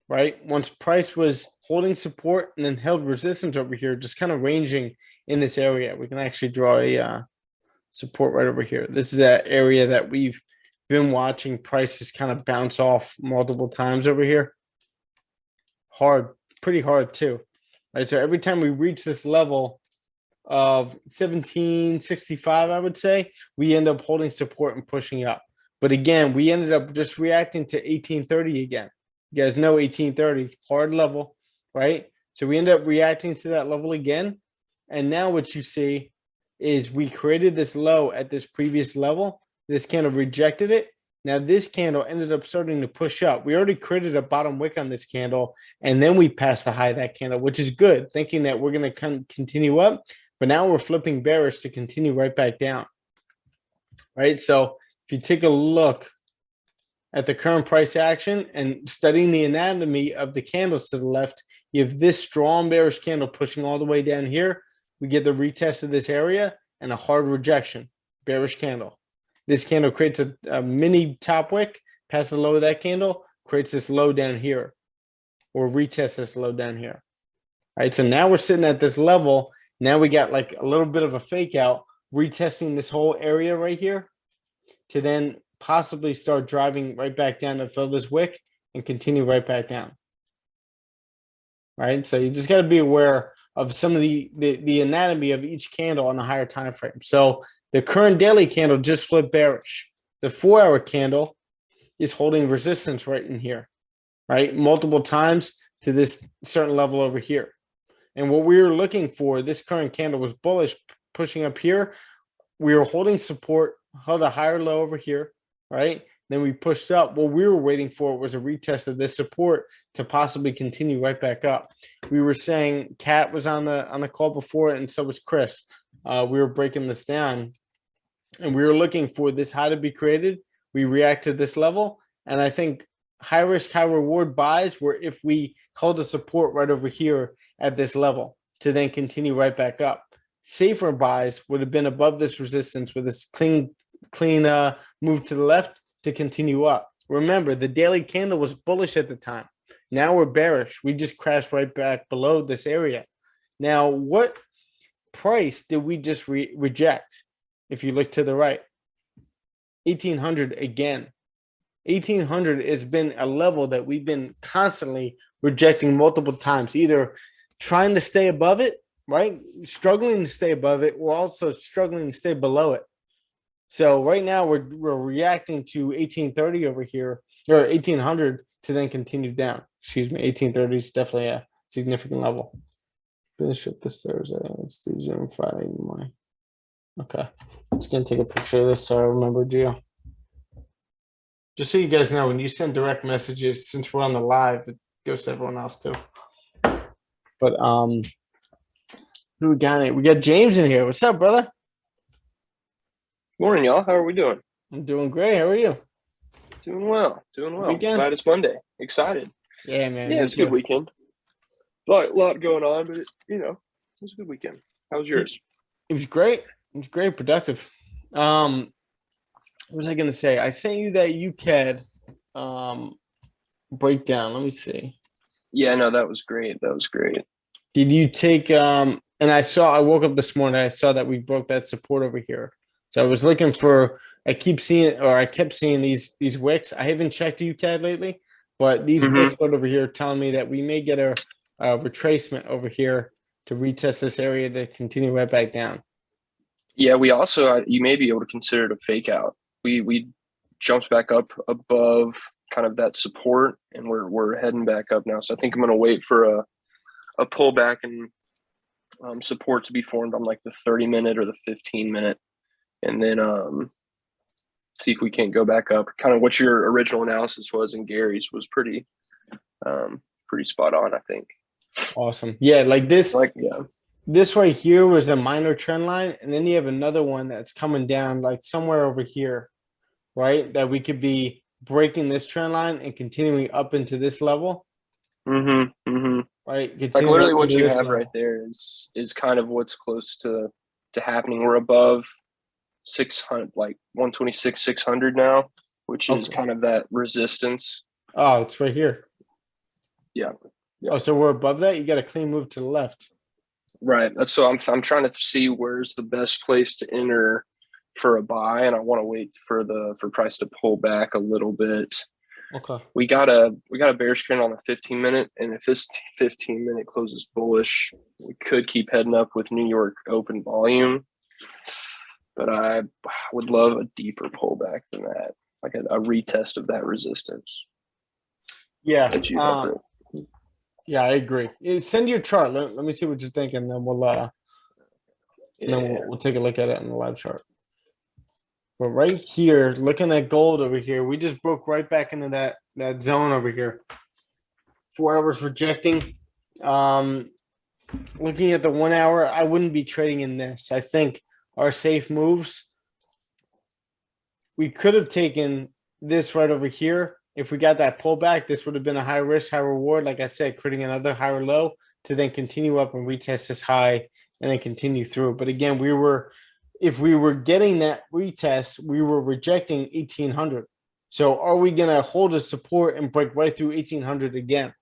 right? Once price was holding support and then held resistance over here, just kind of ranging in this area. We can actually draw a support right over here. This is that area that we've been watching prices kind of bounce off multiple times over here. Hard, pretty hard too. Right. So every time we reach this level of 1765, I would say, we end up holding support and pushing up. But again, we ended up just reacting to 1830 again. You guys know 1830, hard level, right? So we end up reacting to that level again. And now what you see is we created this low at this previous level. This candle rejected it. Now this candle ended up starting to push up. We already created a bottom wick on this candle, and then we passed the high of that candle, which is good, thinking that we're going to continue up. But now we're flipping bearish to continue right back down, right? So if you take a look at the current price action and studying the anatomy of the candles to the left, you have this strong bearish candle pushing all the way down here. We get the retest of this area and a hard rejection, bearish candle. This candle creates a mini top wick, past the low of that candle, creates this low down here, or retest this low down here. All right, so now we're sitting at this level. Now we got like a little bit of a fake out, retesting this whole area right here to then possibly start driving right back down to fill this wick and continue right back down. All right, so you just got to be aware of some of the anatomy of each candle on a higher time frame. So the current daily candle just flipped bearish. The 4-hour candle is holding resistance right in here, right? Multiple times to this certain level over here. And what we were looking for, this current candle was bullish, pushing up here. We were holding support, held a higher low over here, right? Then we pushed up. What we were waiting for was a retest of this support to possibly continue right back up. We were saying Kat was on the call before, and so was Chris. We were breaking this down, and we were looking for this high to be created. We react to this level, and I think high risk, high reward buys were if we held a support right over here at this level to then continue right back up. Safer buys would have been above this resistance with this clean move to the left to continue up. Remember, the daily candle was bullish at the time. Now we're bearish. We just crashed right back below this area. Now, what price did we just reject? If you look to the right, 1800 again. 1800 has been a level that we've been constantly rejecting multiple times, either trying to stay above it, right? Struggling to stay above it. We're also struggling to stay below it. So right now we're reacting to 1830 over here, or 1800 to then continue down. Excuse me, 1830 is definitely a significant level. Finish up this Thursday. Let's do Zoom Friday morning. Okay, let's gonna take a picture of this so I remember Gio. Just so you guys know, when you send direct messages, since we're on the live, it goes to everyone else too. But who we got it? We got James in here. What's up, brother? Morning, y'all. How are we doing? I'm doing great. How are you? Doing well. Doing well. Weekend? Glad it's Monday. Excited. Yeah, man. Yeah, it's a good weekend. A lot going on, but it was a good weekend. How was yours? It was great. It was great, productive. What was I gonna say? I sent you that UCAD breakdown. Let me see. Yeah, no, that was great. That was great. Did you take and I woke up this morning, I saw that we broke that support over here. So I was looking for I kept seeing these wicks. I haven't checked UCAD lately, but these wicks over here telling me that we may get a retracement over here to retest this area to continue right back down. Yeah, we also you may be able to consider it a fake out. We jumped back up above kind of that support, and we're heading back up now. So I think I'm going to wait for a pullback and support to be formed on like the 30-minute or the 15-minute, and then see if we can't go back up. Kind of what your original analysis was and Gary's was pretty spot on, I think. Awesome. Yeah, like this. Yeah. This right here was a minor trend line, and then you have another one that's coming down like somewhere over here, right? That we could be breaking this trend line and continuing up into this level. Right? Like literally what you have right there is kind of what's close to happening. We're above 600, like 126, 600 now, which is kind of that resistance. Oh, it's right here. Yeah. Oh, so we're above that? You got a clean move to the left. Right. So I'm trying to see where's the best place to enter for a buy, and I want to wait for price to pull back a little bit. Okay. We got a bearish candle on the 15-minute, and if this 15-minute closes bullish, we could keep heading up with New York open volume. But I would love a deeper pullback than that, like a retest of that resistance. Yeah. Yeah, I agree. Send your chart. Let me see what you're thinking, and then we'll take a look at it in the live chart. But right here, looking at gold over here, we just broke right back into that zone over here. 4 hours rejecting. Looking at the 1 hour, I wouldn't be trading in this. I think our safe moves, we could have taken this right over here. If we got that pullback, this would have been a high risk, high reward. Like I said, creating another higher low to then continue up and retest this high and then continue through. But again, if we were getting that retest, we were rejecting 1800. So are we going to hold a support and break right through 1800 again?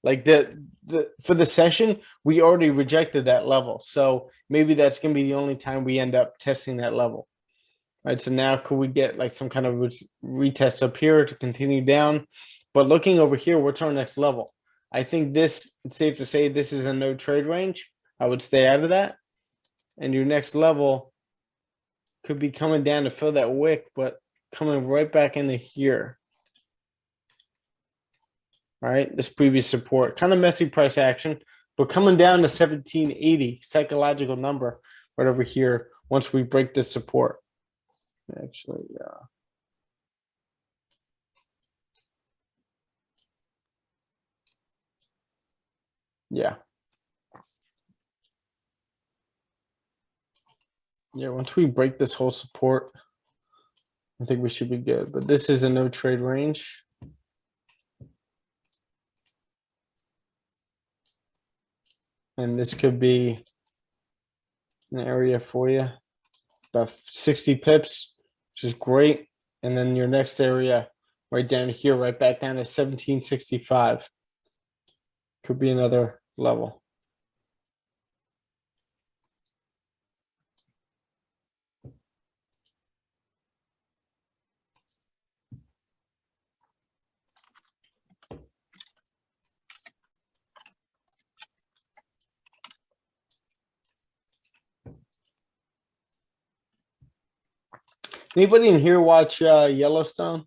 Like for the session, we already rejected that level. So maybe that's going to be the only time we end up testing that level. Right, so now could we get like some kind of retest up here to continue down? But looking over here, what's our next level? I think it's safe to say this is a no trade range. I would stay out of that. And your next level could be coming down to fill that wick, but coming right back into here. All right, this previous support, kind of messy price action, but coming down to 1780, psychological number right over here once we break this support. Actually, yeah. Once we break this whole support, I think we should be good. But this is a no trade range. And this could be an area for you, about 60 pips. Which is great. And then your next area right down here, right back down to 1765. Could be another level. Anybody in here watch Yellowstone?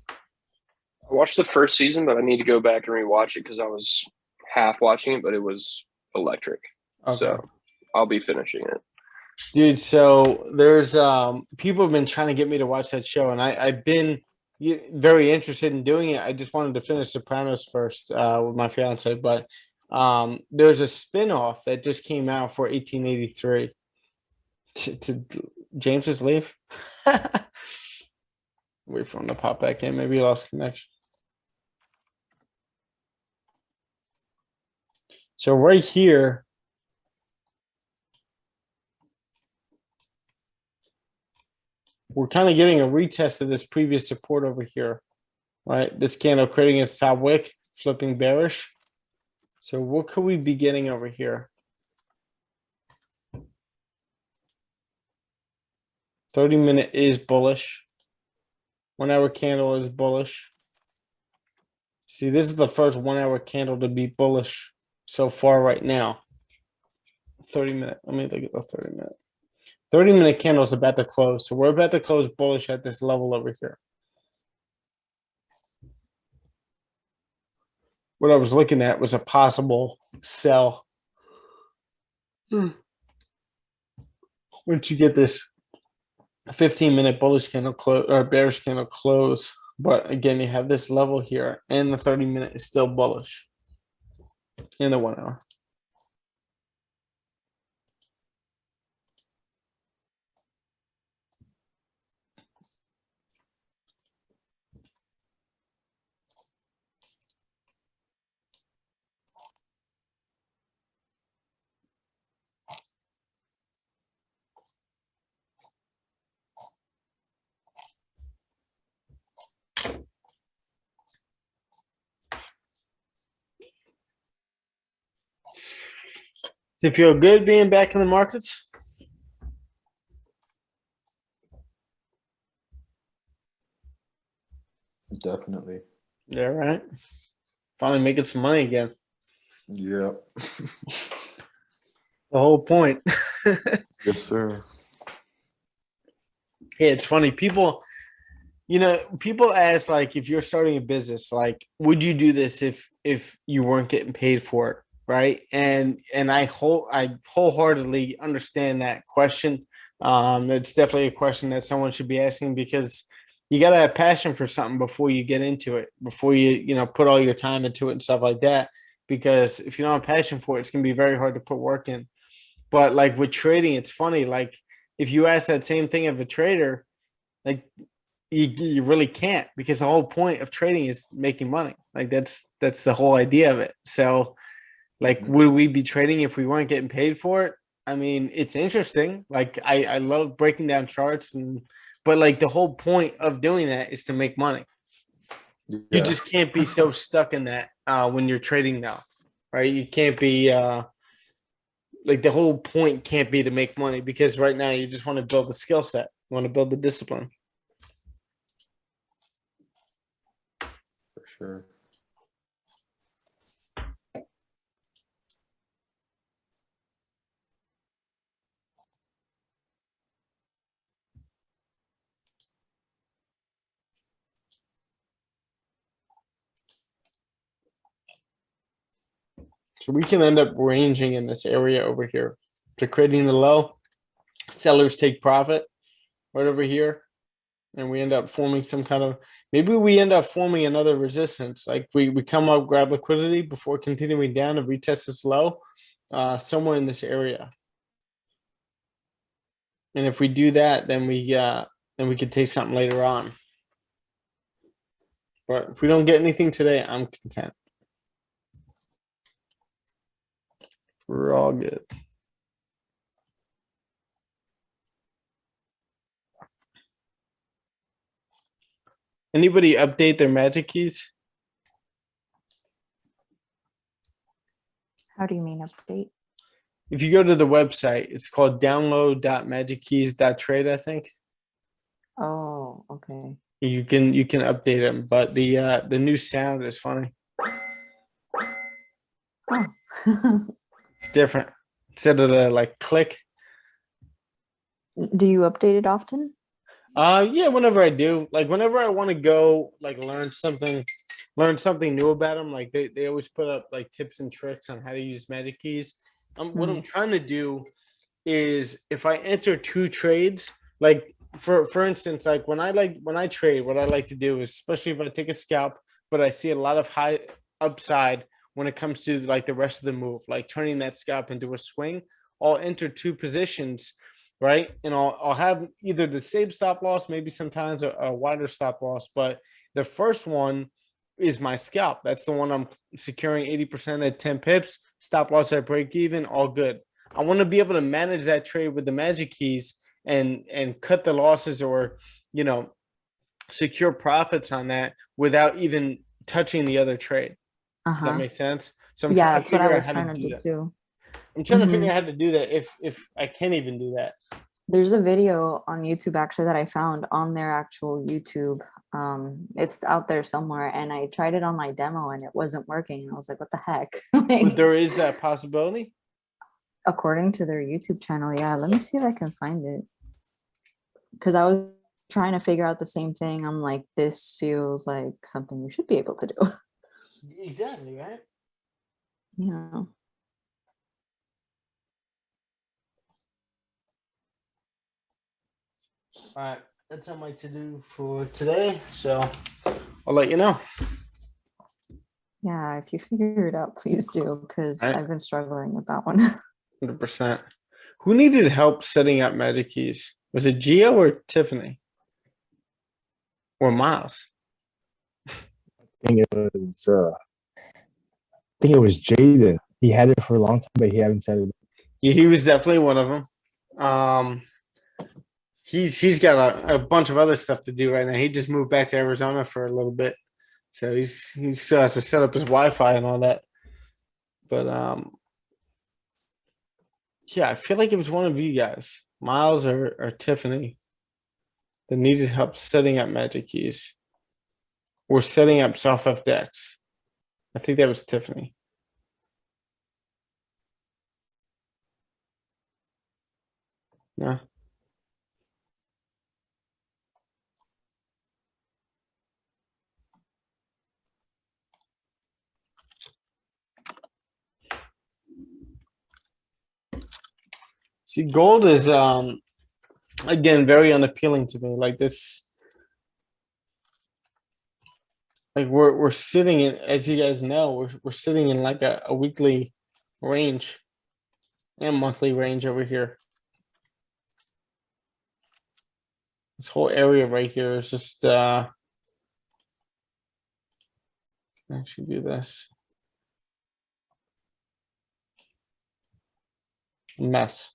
I watched the first season, but I need to go back and rewatch it because I was half watching it, but it was electric. Okay. So I'll be finishing it. Dude, so there's people have been trying to get me to watch that show, and I've been very interested in doing it. I just wanted to finish Sopranos first with my fiance, but there's a spinoff that just came out for 1883. To James's leave. Wait for him to pop back in. Maybe he lost connection. So right here, we're kind of getting a retest of this previous support over here, right? This candle creating a top wick, flipping bearish. So what could we be getting over here? 30-minute is bullish. 1 hour candle is bullish. See, this is the first 1 hour candle to be bullish so far right now. 30-minute. Let me look at the 30-minute. 30-minute candle is about to close. So we're about to close bullish at this level over here. What I was looking at was a possible sell. Once you get this 15-minute bullish candle close or bearish candle close, but again, you have this level here, and the 30-minute is still bullish in the 1 hour. Does it feel good being back in the markets? Definitely. Yeah, right. Finally making some money again. Yep. The whole point. Yes, sir. Yeah, it's funny. People ask, like, if you're starting a business, like, would you do this if you weren't getting paid for it, right? And I wholeheartedly understand that question. It's definitely a question that someone should be asking, because you got to have passion for something before you get into it, before you put all your time into it and stuff like that. Because if you don't have passion for it, it's going to be very hard to put work in. But like with trading, it's funny. Like if you ask that same thing of a trader, like you really can't, because the whole point of trading is making money. Like that's the whole idea of it. So like, would we be trading if we weren't getting paid for it? I mean, it's interesting. Like I love breaking down charts, but like the whole point of doing that is to make money. You Yeah. just can't be so stuck in that when you're trading now, right? You can't be like, the whole point can't be to make money, because right now you just want to build the skill set. You want to build the discipline. For sure. So we can end up ranging in this area over here to creating the low. Sellers take profit right over here, and we end up forming some kind of, maybe we end up forming another resistance. Like we come up, grab liquidity before continuing down and retest this low somewhere in this area. And if we do that, then we could take something later on. But if we don't get anything today, I'm content. We're all good. Anybody update their magic keys? How do you mean update? If you go to the website, it's called download.magickeys.trade, I think. Oh, okay. You can update them, but the new sound is funny. Oh. It's different. Instead of the like click, Do you update it often? Yeah, whenever I do, like whenever I want to go, like learn something new about them. Like they always put up like tips and tricks on how to use magic keys. What I'm trying to do is if I enter two trades, like for instance, like when I trade, what I like to do is, especially if I take a scalp, but I see a lot of high upside when it comes to like the rest of the move, like turning that scalp into a swing, I'll enter two positions, right? And I'll have either the same stop loss, maybe sometimes a wider stop loss, but the first one is my scalp. That's the one I'm securing 80% at 10 pips, stop loss at break even, all good. I want to be able to manage that trade with the magic keys and cut the losses, or secure profits on that without even touching the other trade. Does that make sense? So I'm Yeah, trying to that's what I figure out was how trying to to do do that. too. I'm trying to figure out how to do that if I can even do that. There's a video on YouTube actually that I found on their actual YouTube. It's out there somewhere, and I tried it on my demo and it wasn't working. I was like, what the heck? But there is that possibility. According to their YouTube channel, yeah. Let me see if I can find it. Because I was trying to figure out the same thing. I'm like, this feels like something you should be able to do. Exactly, right? Yeah. All right, that's all my to do for today. So I'll let you know. Yeah, if you figure it out, please do, because Right. I've been struggling with that one. 100%. Who needed help setting up magic keys? Was it Gio or Tiffany? Or Miles? I think it was Jaden. He had it for a long time, but he haven't said it. Yeah, he was definitely one of them. He's got a bunch of other stuff to do right now. He just moved back to Arizona for a little bit, so he still has to set up his Wi-Fi and all that. But yeah, I feel like it was one of you guys, Miles or Tiffany, that needed help setting up magic keys or setting up Soft4fx. I think that was Tiffany. No. See, gold is again very unappealing to me. Like this, like we're sitting in, as you guys know, we're sitting in like a weekly range and monthly range over here. This whole area right here is just actually do this. Mess.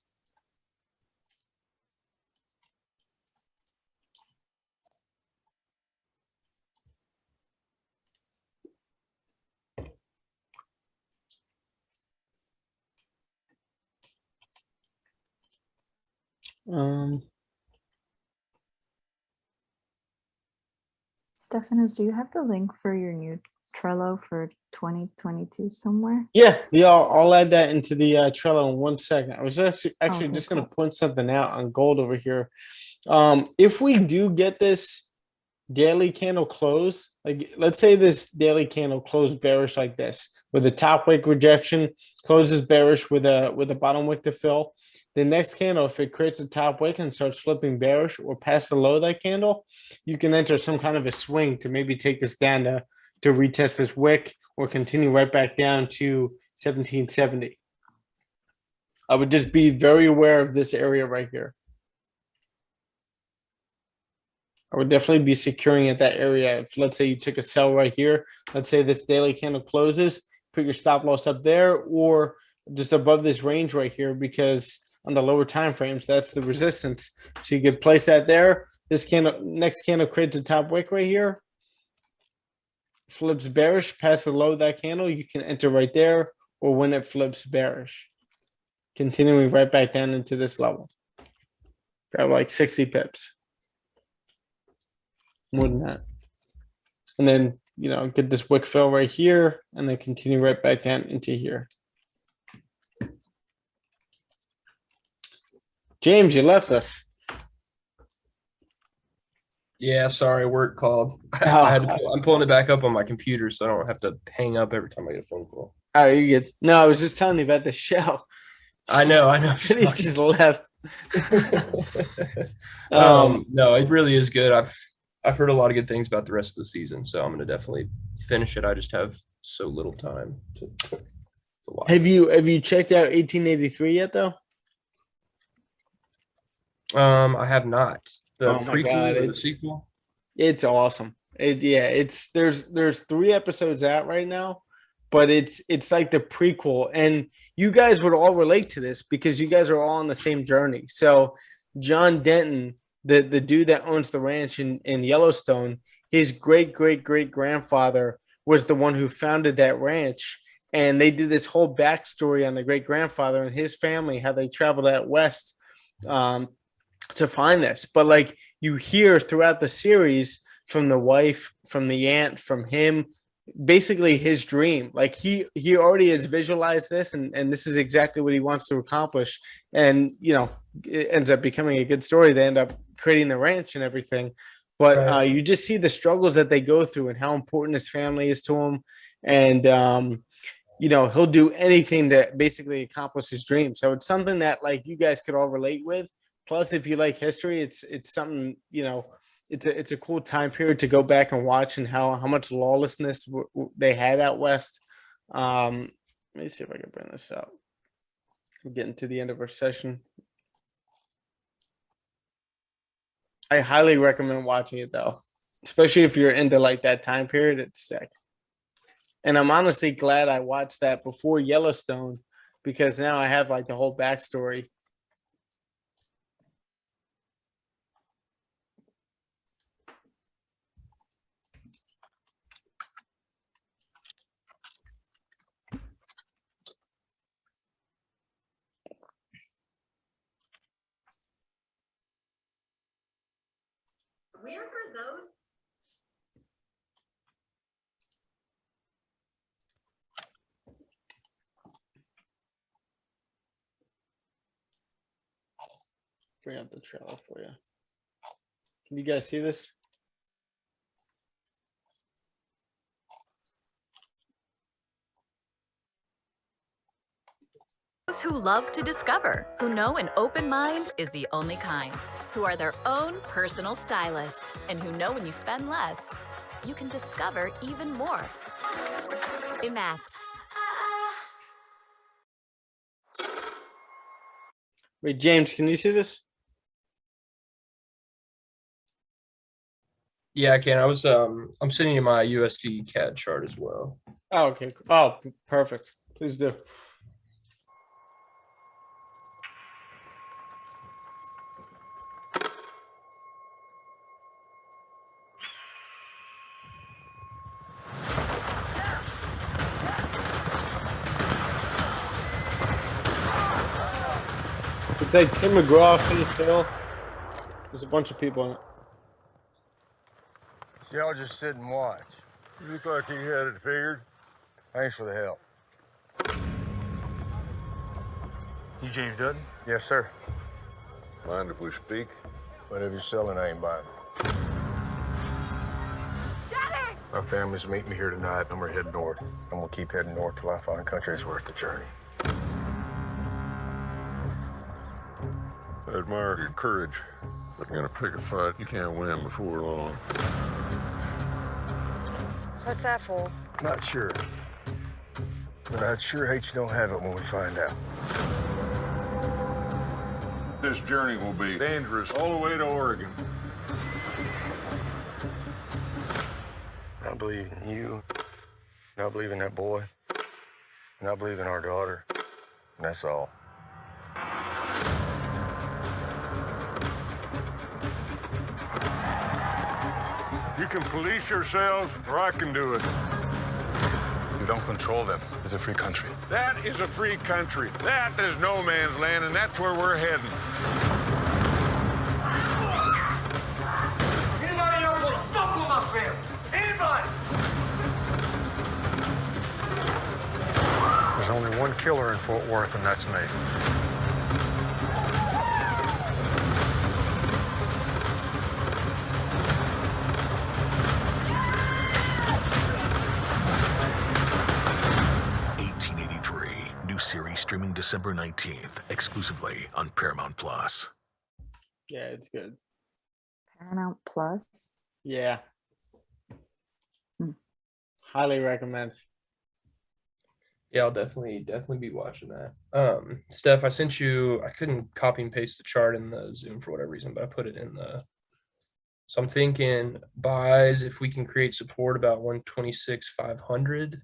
Stephanos, do you have the link for your new Trello for 2022 somewhere? Yeah, I'll add that into the Trello in 1 second. I was actually Okay, just gonna cool. point something out on gold over here. If we do get this daily candle close, like let's say this daily candle closed bearish like this, with a top wick rejection, closes bearish with a bottom wick to fill. The next candle, if it creates a top wick and starts flipping bearish or past the low of that candle, you can enter some kind of a swing to maybe take this down to retest this wick or continue right back down to 1770. I would just be very aware of this area right here. I would definitely be securing at that area. If let's say you took a sell right here, let's say this daily candle closes, put your stop loss up there or just above this range right here, because on the lower time frames, that's the resistance. So you could place that there. This candle, next candle creates a top wick right here, flips bearish past the low of that candle, you can enter right there, or when it flips bearish, continuing right back down into this level. Grab like 60 pips. More than that. And then, get this wick fill right here and then continue right back down into here. James, you left us. Yeah, sorry, work called. Oh. I'm pulling it back up on my computer so I don't have to hang up every time I get a phone call. Oh, you good? No, I was just telling you about the show. I know. And he just left. No, it really is good. I've heard a lot of good things about the rest of the season, so I'm gonna definitely finish it. I just have so little time to watch. Have you checked out 1883 yet though? I have not. The Oh my prequel God, or the sequel? It's awesome. There's 3 episodes out right now, but it's like the prequel, and you guys would all relate to this because you guys are all on the same journey. So John Denton, the dude that owns the ranch in Yellowstone, his great grandfather was the one who founded that ranch, and they did this whole backstory on the great grandfather and his family, how they traveled out west to find this. But like you hear throughout the series from the wife, from the aunt, from him, basically his dream. Like he already has visualized this, and this is exactly what he wants to accomplish. And it ends up becoming a good story. They end up creating the ranch and everything. But Right. you just see the struggles that they go through and how important his family is to him. And he'll do anything to basically accomplish his dream. So it's something that like you guys could all relate with. Plus, if you like history, it's something, it's a cool time period to go back and watch, and how much lawlessness they had out west. Let me see if I can bring this up. We're getting to the end of our session. I highly recommend watching it though, especially if you're into like that time period. It's sick. And I'm honestly glad I watched that before Yellowstone, because now I have like the whole backstory. Where are those? Bring up the trailer for you. Can you guys see this? Those who love to discover, who know an open mind is the only kind, who are their own personal stylist, and who know when you spend less, you can discover even more. Max. Wait, James, can you see this? Yeah, I can. I'm sending you my USD CAD chart as well. Oh, okay. Oh, perfect. Please do. It's like Tim McGraw, Phil Phil. There's a bunch of people in it. So y'all just sit and watch. You look like you had it figured. Thanks for the help. You James Dutton? Yes, sir. Mind if we speak? Whatever you're selling, I ain't buying. Daddy! My family's meeting me here tonight, and we're heading north. I'm gonna keep heading north till I find country's worth the journey. I admire your courage, but you're gonna pick a fight you can't win before long. What's that for? Not sure. But I'd sure hate you don't have it when we find out. This journey will be dangerous all the way to Oregon. I believe in you. And I believe in that boy. And I believe in our daughter. And that's all. You can police yourselves, or I can do it. You don't control them. It's a free country. That is a free country. That is no man's land, and that's where we're heading. Anybody else want to fuck with my family? Anybody? There's only one killer in Fort Worth, and that's me. series streaming December 19th, exclusively on Paramount Plus. Yeah, it's good. Paramount Plus. Yeah. Hmm. Highly recommend. Yeah, I'll definitely be watching that. Steph, I sent you. I couldn't copy and paste the chart in the Zoom for whatever reason, but I put it in the. So I'm thinking buys if we can create support about 126,500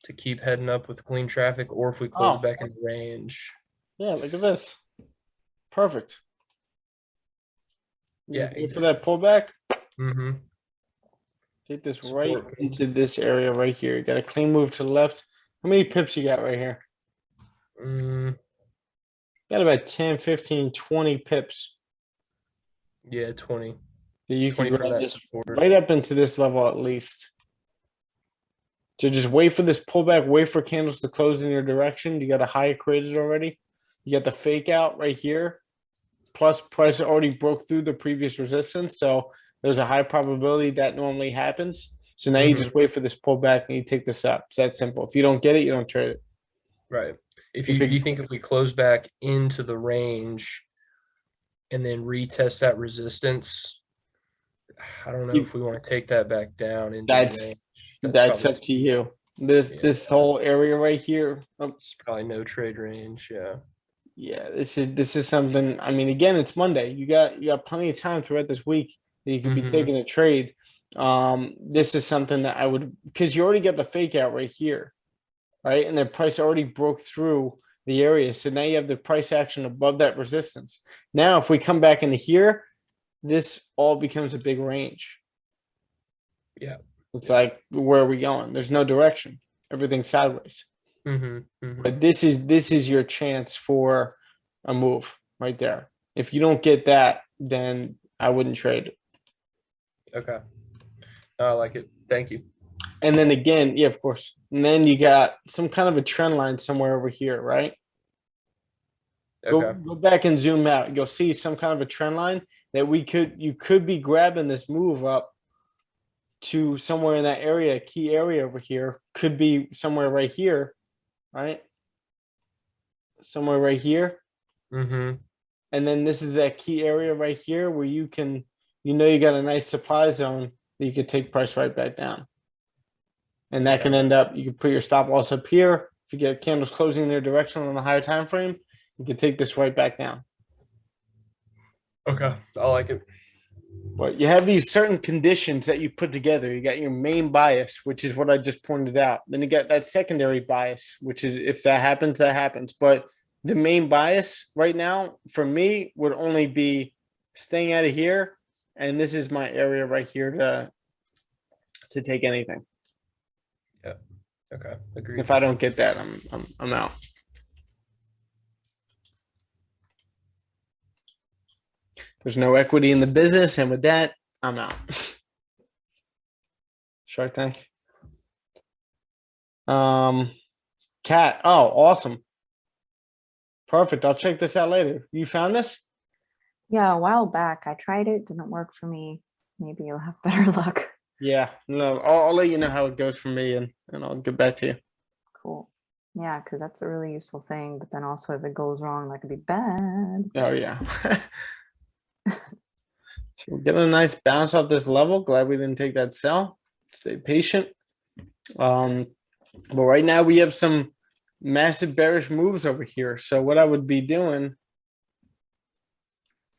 to keep heading up with clean traffic, or if we close Oh. back in the range. Yeah, look at this. Perfect. Yeah, Just wait for that pullback. Mm-hmm. Take this Support. right into this area right here. You got a clean move to the left. How many pips you got right here? Got about 10, 15, 20 pips. Yeah, 20. That you can 20 from grab that this support. right up into this level at least. So just wait for this pullback, wait for candles to close in your direction. You got a high created already. You got the fake out right here. Plus price already broke through the previous resistance. So there's a high probability that normally happens. So now you just wait for this pullback and you take this up. It's that simple. If you don't get it, you don't trade it. Right. If you think if we close back into the range and then retest that resistance, I don't know if we want to take that back down into the range. That's up to you. This whole area right here. It's probably no trade range. Yeah. Yeah, this is something. I mean, again, it's Monday. You got plenty of time throughout this week that you could be taking a trade. This is something that I would, because you already got the fake out right here, right? And the price already broke through the area. So now you have the price action above that resistance. Now, if we come back into here, this all becomes a big range. Yeah. It's like, where are we going? There's no direction. Everything's sideways. But this is your chance for a move right there. If you don't get that, then I wouldn't trade it. Okay. I like it. Thank you. And then again, yeah, of course. And then you got some kind of a trend line somewhere over here, right? Okay. Go back and zoom out. You'll see some kind of a trend line that you could be grabbing this move up to somewhere in that area, key area over here. Could be somewhere right here, right? Somewhere right here. And then this is that key area right here where you can, you got a nice supply zone that you could take price right back down. And that can end up, you can put your stop loss up here. If you get candles closing in their direction on the higher time frame, you can take this right back down. Okay. I like it. But you have these certain conditions that you put together. You got your main bias, which is what I just pointed out. Then you got that secondary bias, which is if that happens, that happens. But the main bias right now for me would only be staying out of here. And this is my area right here to take anything. Yeah. Okay. Agreed. If I don't get that, I'm out. There's no equity in the business, and with that, I'm out. Shark Tank. Cat. Oh, awesome. Perfect. I'll check this out later. You found this? Yeah, a while back. I tried it. Didn't work for me. Maybe you'll have better luck. Yeah. No, I'll let you know how it goes for me, and I'll get back to you. Cool. Yeah, because that's a really useful thing. But then also, if it goes wrong, that could be bad. Oh, yeah. So we're getting a nice bounce off this level. Glad we didn't take that sell. Stay patient. But right now we have some massive bearish moves over here. So what I would be doing,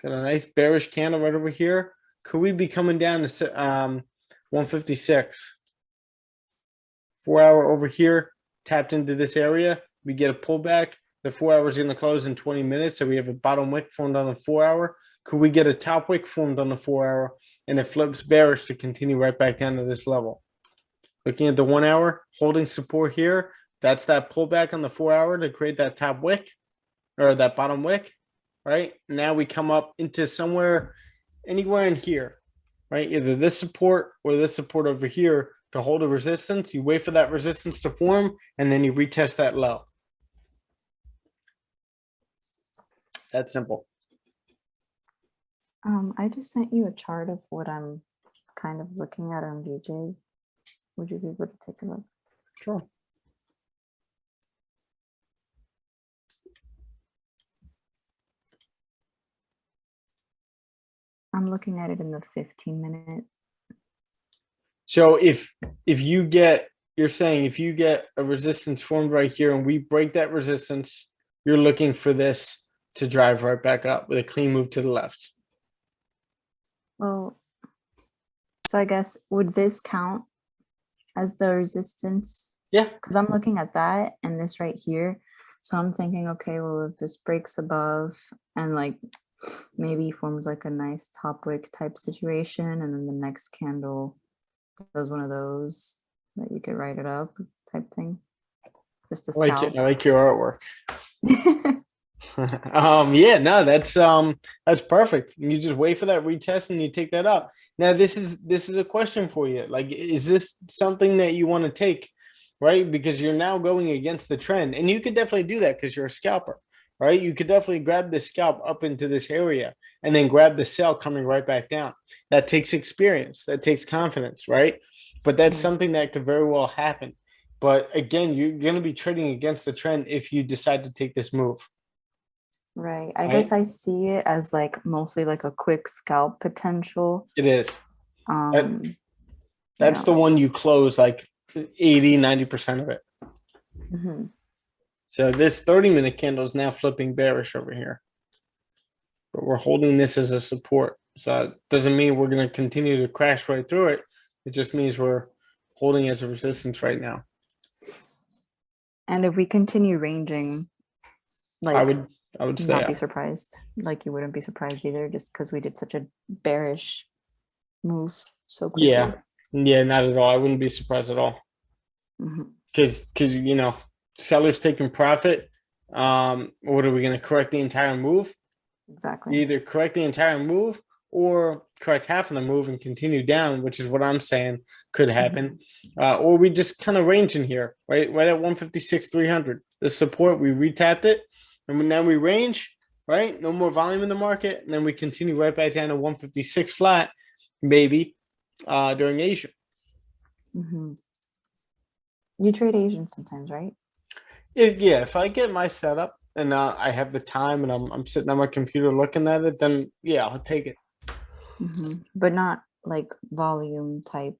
got a nice bearish candle right over here. Could we be coming down to 156? 4 hour over here, tapped into this area. We get a pullback. The 4 hour is going to close in 20 minutes. So we have a bottom wick formed on the 4 hour. Could we get a top wick formed on the 4 hour and it flips bearish to continue right back down to this level? Looking at the 1 hour, holding support here. That's that pullback on the 4 hour to create that top wick or that bottom wick, right? Now we come up into somewhere, anywhere in here, right? Either this support or this support over here to hold a resistance. You wait for that resistance to form and then you retest that low. That's simple. I just sent you a chart of what I'm kind of looking at on GJ. Would you be able to take a look? Sure. I'm looking at it in the 15-minute. So if you're saying if you get a resistance formed right here and we break that resistance, you're looking for this to drive right back up with a clean move to the left. Well, so I guess would this count as the resistance? Yeah. Because I'm looking at that and this right here. So I'm thinking, okay, well, if this breaks above and like maybe forms like a nice top wick type situation, and then the next candle does one of those that you could write it up type thing. Just a I like scalp. it. I like your artwork. Yeah, no, that's perfect. You just wait for that retest and you take that up. Now this is a question for you. Like, is this something that you want to take, right? Because you're now going against the trend, and you could definitely do that because you're a scalper, right? You could definitely grab the scalp up into this area and then grab the sell coming right back down. That takes experience. That takes confidence, right? But that's something that could very well happen. But again, you're going to be trading against the trend if you decide to take this move. Right. I guess I see it as like mostly like a quick scalp potential. It is. That's yeah. the one you close like 80, 90% of it. Mm-hmm. So this 30-minute candle is now flipping bearish over here. But we're holding this as a support. So it doesn't mean we're going to continue to crash right through it. It just means we're holding as a resistance right now. And if we continue ranging, like I would stay not be out. surprised. Like you wouldn't be surprised either, just because we did such a bearish move so quickly. Yeah, not at all. I wouldn't be surprised at all. Because you know, sellers taking profit. What are we going to correct the entire move? Exactly. Either correct the entire move or correct half of the move and continue down, which is what I'm saying could happen. Or we just kind of range in here, right at 156, 300. The support, we retapped it, and now we range, right? No more volume in the market, and then we continue right back down to 156 flat, maybe during Asia. You trade Asian sometimes, right? If I get my setup and I have the time and I'm sitting on my computer looking at it, then yeah, I'll take it. But not like volume type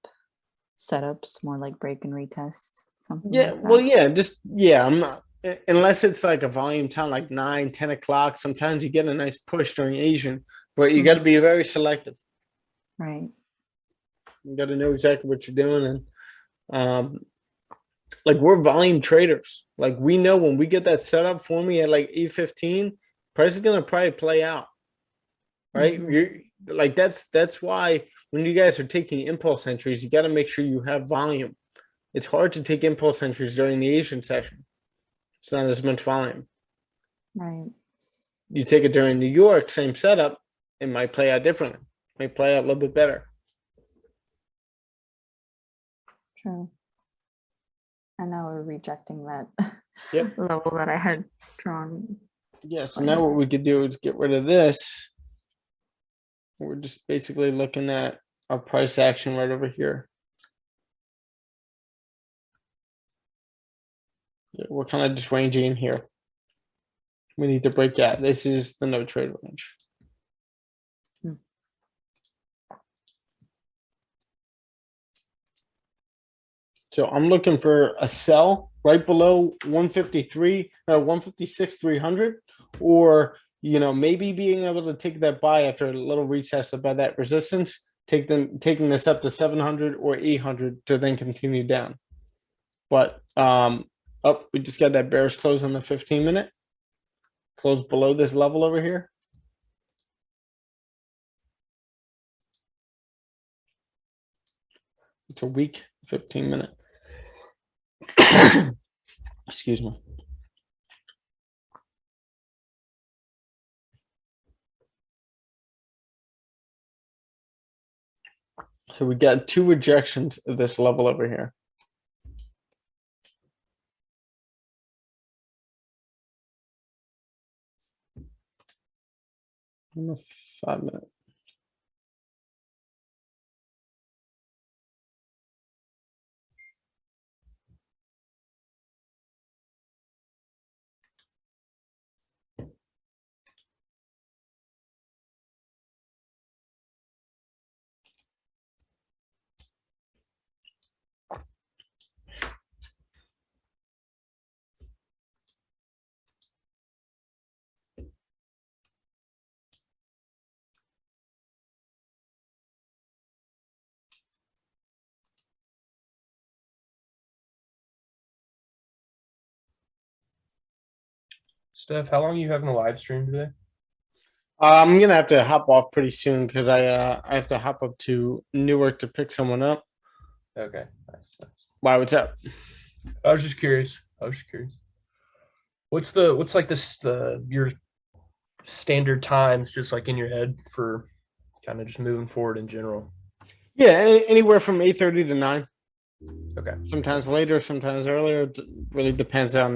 setups, more like break and retest, something like that. Well, yeah, I'm not, unless it's like a volume time like 9, 10 o'clock. Sometimes you get a nice push during Asian, but you got to be very selective. Right. You got to know exactly what you're doing. And like we're volume traders. Like we know when we get that set up for me at like 8:15, price is going to probably play out. Right. You're like, that's why when you guys are taking impulse entries, you got to make sure you have volume. It's hard to take impulse entries during the Asian session. It's not as much volume. Right. You take it during New York, same setup, it might play out differently. It might play out a little bit better. True. And now we're rejecting that Yep. level that I had drawn. Yeah, so now what we could do is get rid of this. We're just basically looking at our price action right over here. Yeah, we're kind of just ranging in here. We need to break out. This is the no trade range. So I'm looking for a sell right below 153, 156, 300, or maybe being able to take that buy after a little retest above that resistance, taking this up to 700 or 800 to then continue down. But we just got that bearish close on the 15-minute. Close below this level over here. It's a weak 15-minute. Excuse me. So we got 2 rejections of this level over here. On the 5-minute. Steph, how long are you having a live stream today? I'm gonna have to hop off pretty soon because I have to hop up to Newark to pick someone up. Okay, nice. Why? What's up? I was just curious. What's like your standard times, just like in your head for kind of just moving forward in general? Yeah, anywhere from 8:30 to 9. Okay. Sometimes later, sometimes earlier. It really depends on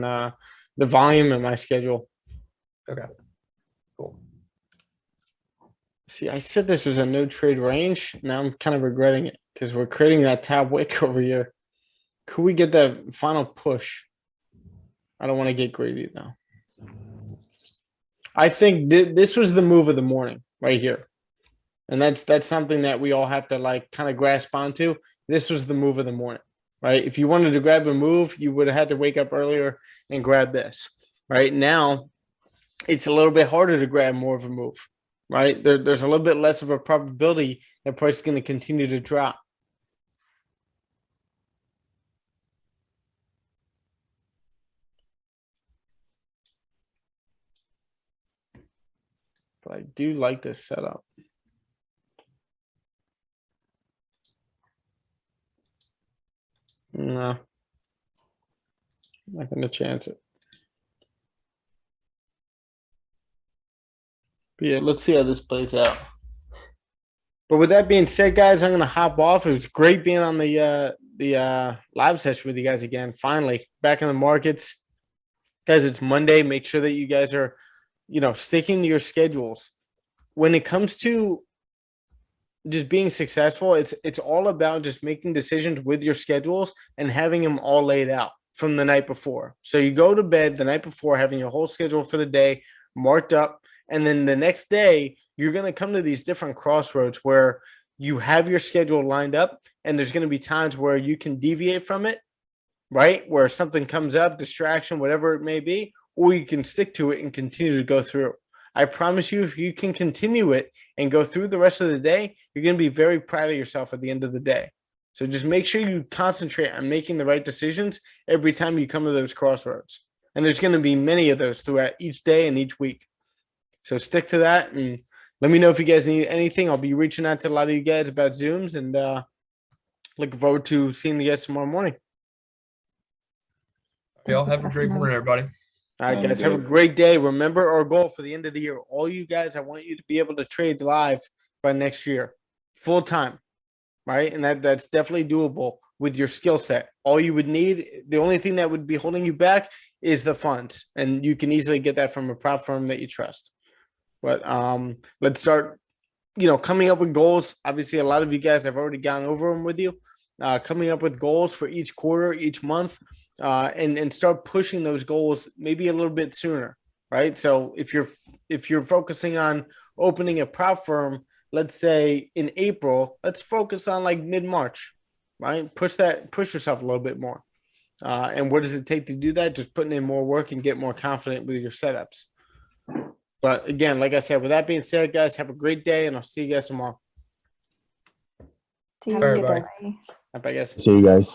the volume and my schedule. Okay. Cool. See, I said this was a no trade range. Now I'm kind of regretting it because we're creating that tab wick over here. Could we get that final push? I don't want to get greedy though. I think this was the move of the morning right here. And that's something that we all have to like kind of grasp onto. This was the move of the morning, right? If you wanted to grab a move, you would have had to wake up earlier and grab this. Right now, it's a little bit harder to grab more of a move, right? There's a little bit less of a probability that price is going to continue to drop. But I do like this setup. No, not going to chance it. But yeah, let's see how this plays out. But with that being said, guys, I'm going to hop off. It was great being on the live session with you guys again. Finally, back in the markets. Guys, it's Monday. Make sure that you guys are, sticking to your schedules. When it comes to just being successful, it's all about just making decisions with your schedules and having them all laid out from the night before. So you go to bed the night before having your whole schedule for the day marked up, and then the next day you're going to come to these different crossroads where you have your schedule lined up, and there's going to be times where you can deviate from it, right? Where something comes up, distraction, whatever it may be, or you can stick to it and continue to go through. I promise you, if you can continue it and go through the rest of the day, you're going to be very proud of yourself at the end of the day. So just make sure you concentrate on making the right decisions every time you come to those crossroads. And there's going to be many of those throughout each day and each week. So stick to that and let me know if you guys need anything. I'll be reaching out to a lot of you guys about Zooms and looking forward to seeing you guys tomorrow morning. Y'all have a great morning, everybody. All right, guys, have a great day. Remember our goal for the end of the year. All you guys, I want you to be able to trade live by next year, full time, right? And that's definitely doable with your skill set. All you would need, the only thing that would be holding you back is the funds, and you can easily get that from a prop firm that you trust. But let's start, coming up with goals. Obviously, a lot of you guys have already gone over them with you. Coming up with goals for each quarter, each month. And start pushing those goals maybe a little bit sooner, right? So if you're focusing on opening a prop firm, let's say in April, let's focus on like mid-March, right? Push yourself a little bit more. And what does it take to do that? Just putting in more work and get more confident with your setups. But again, like I said, with that being said, guys, have a great day, and I'll see you guys tomorrow. See you. Bye. Bye, guys. See you guys.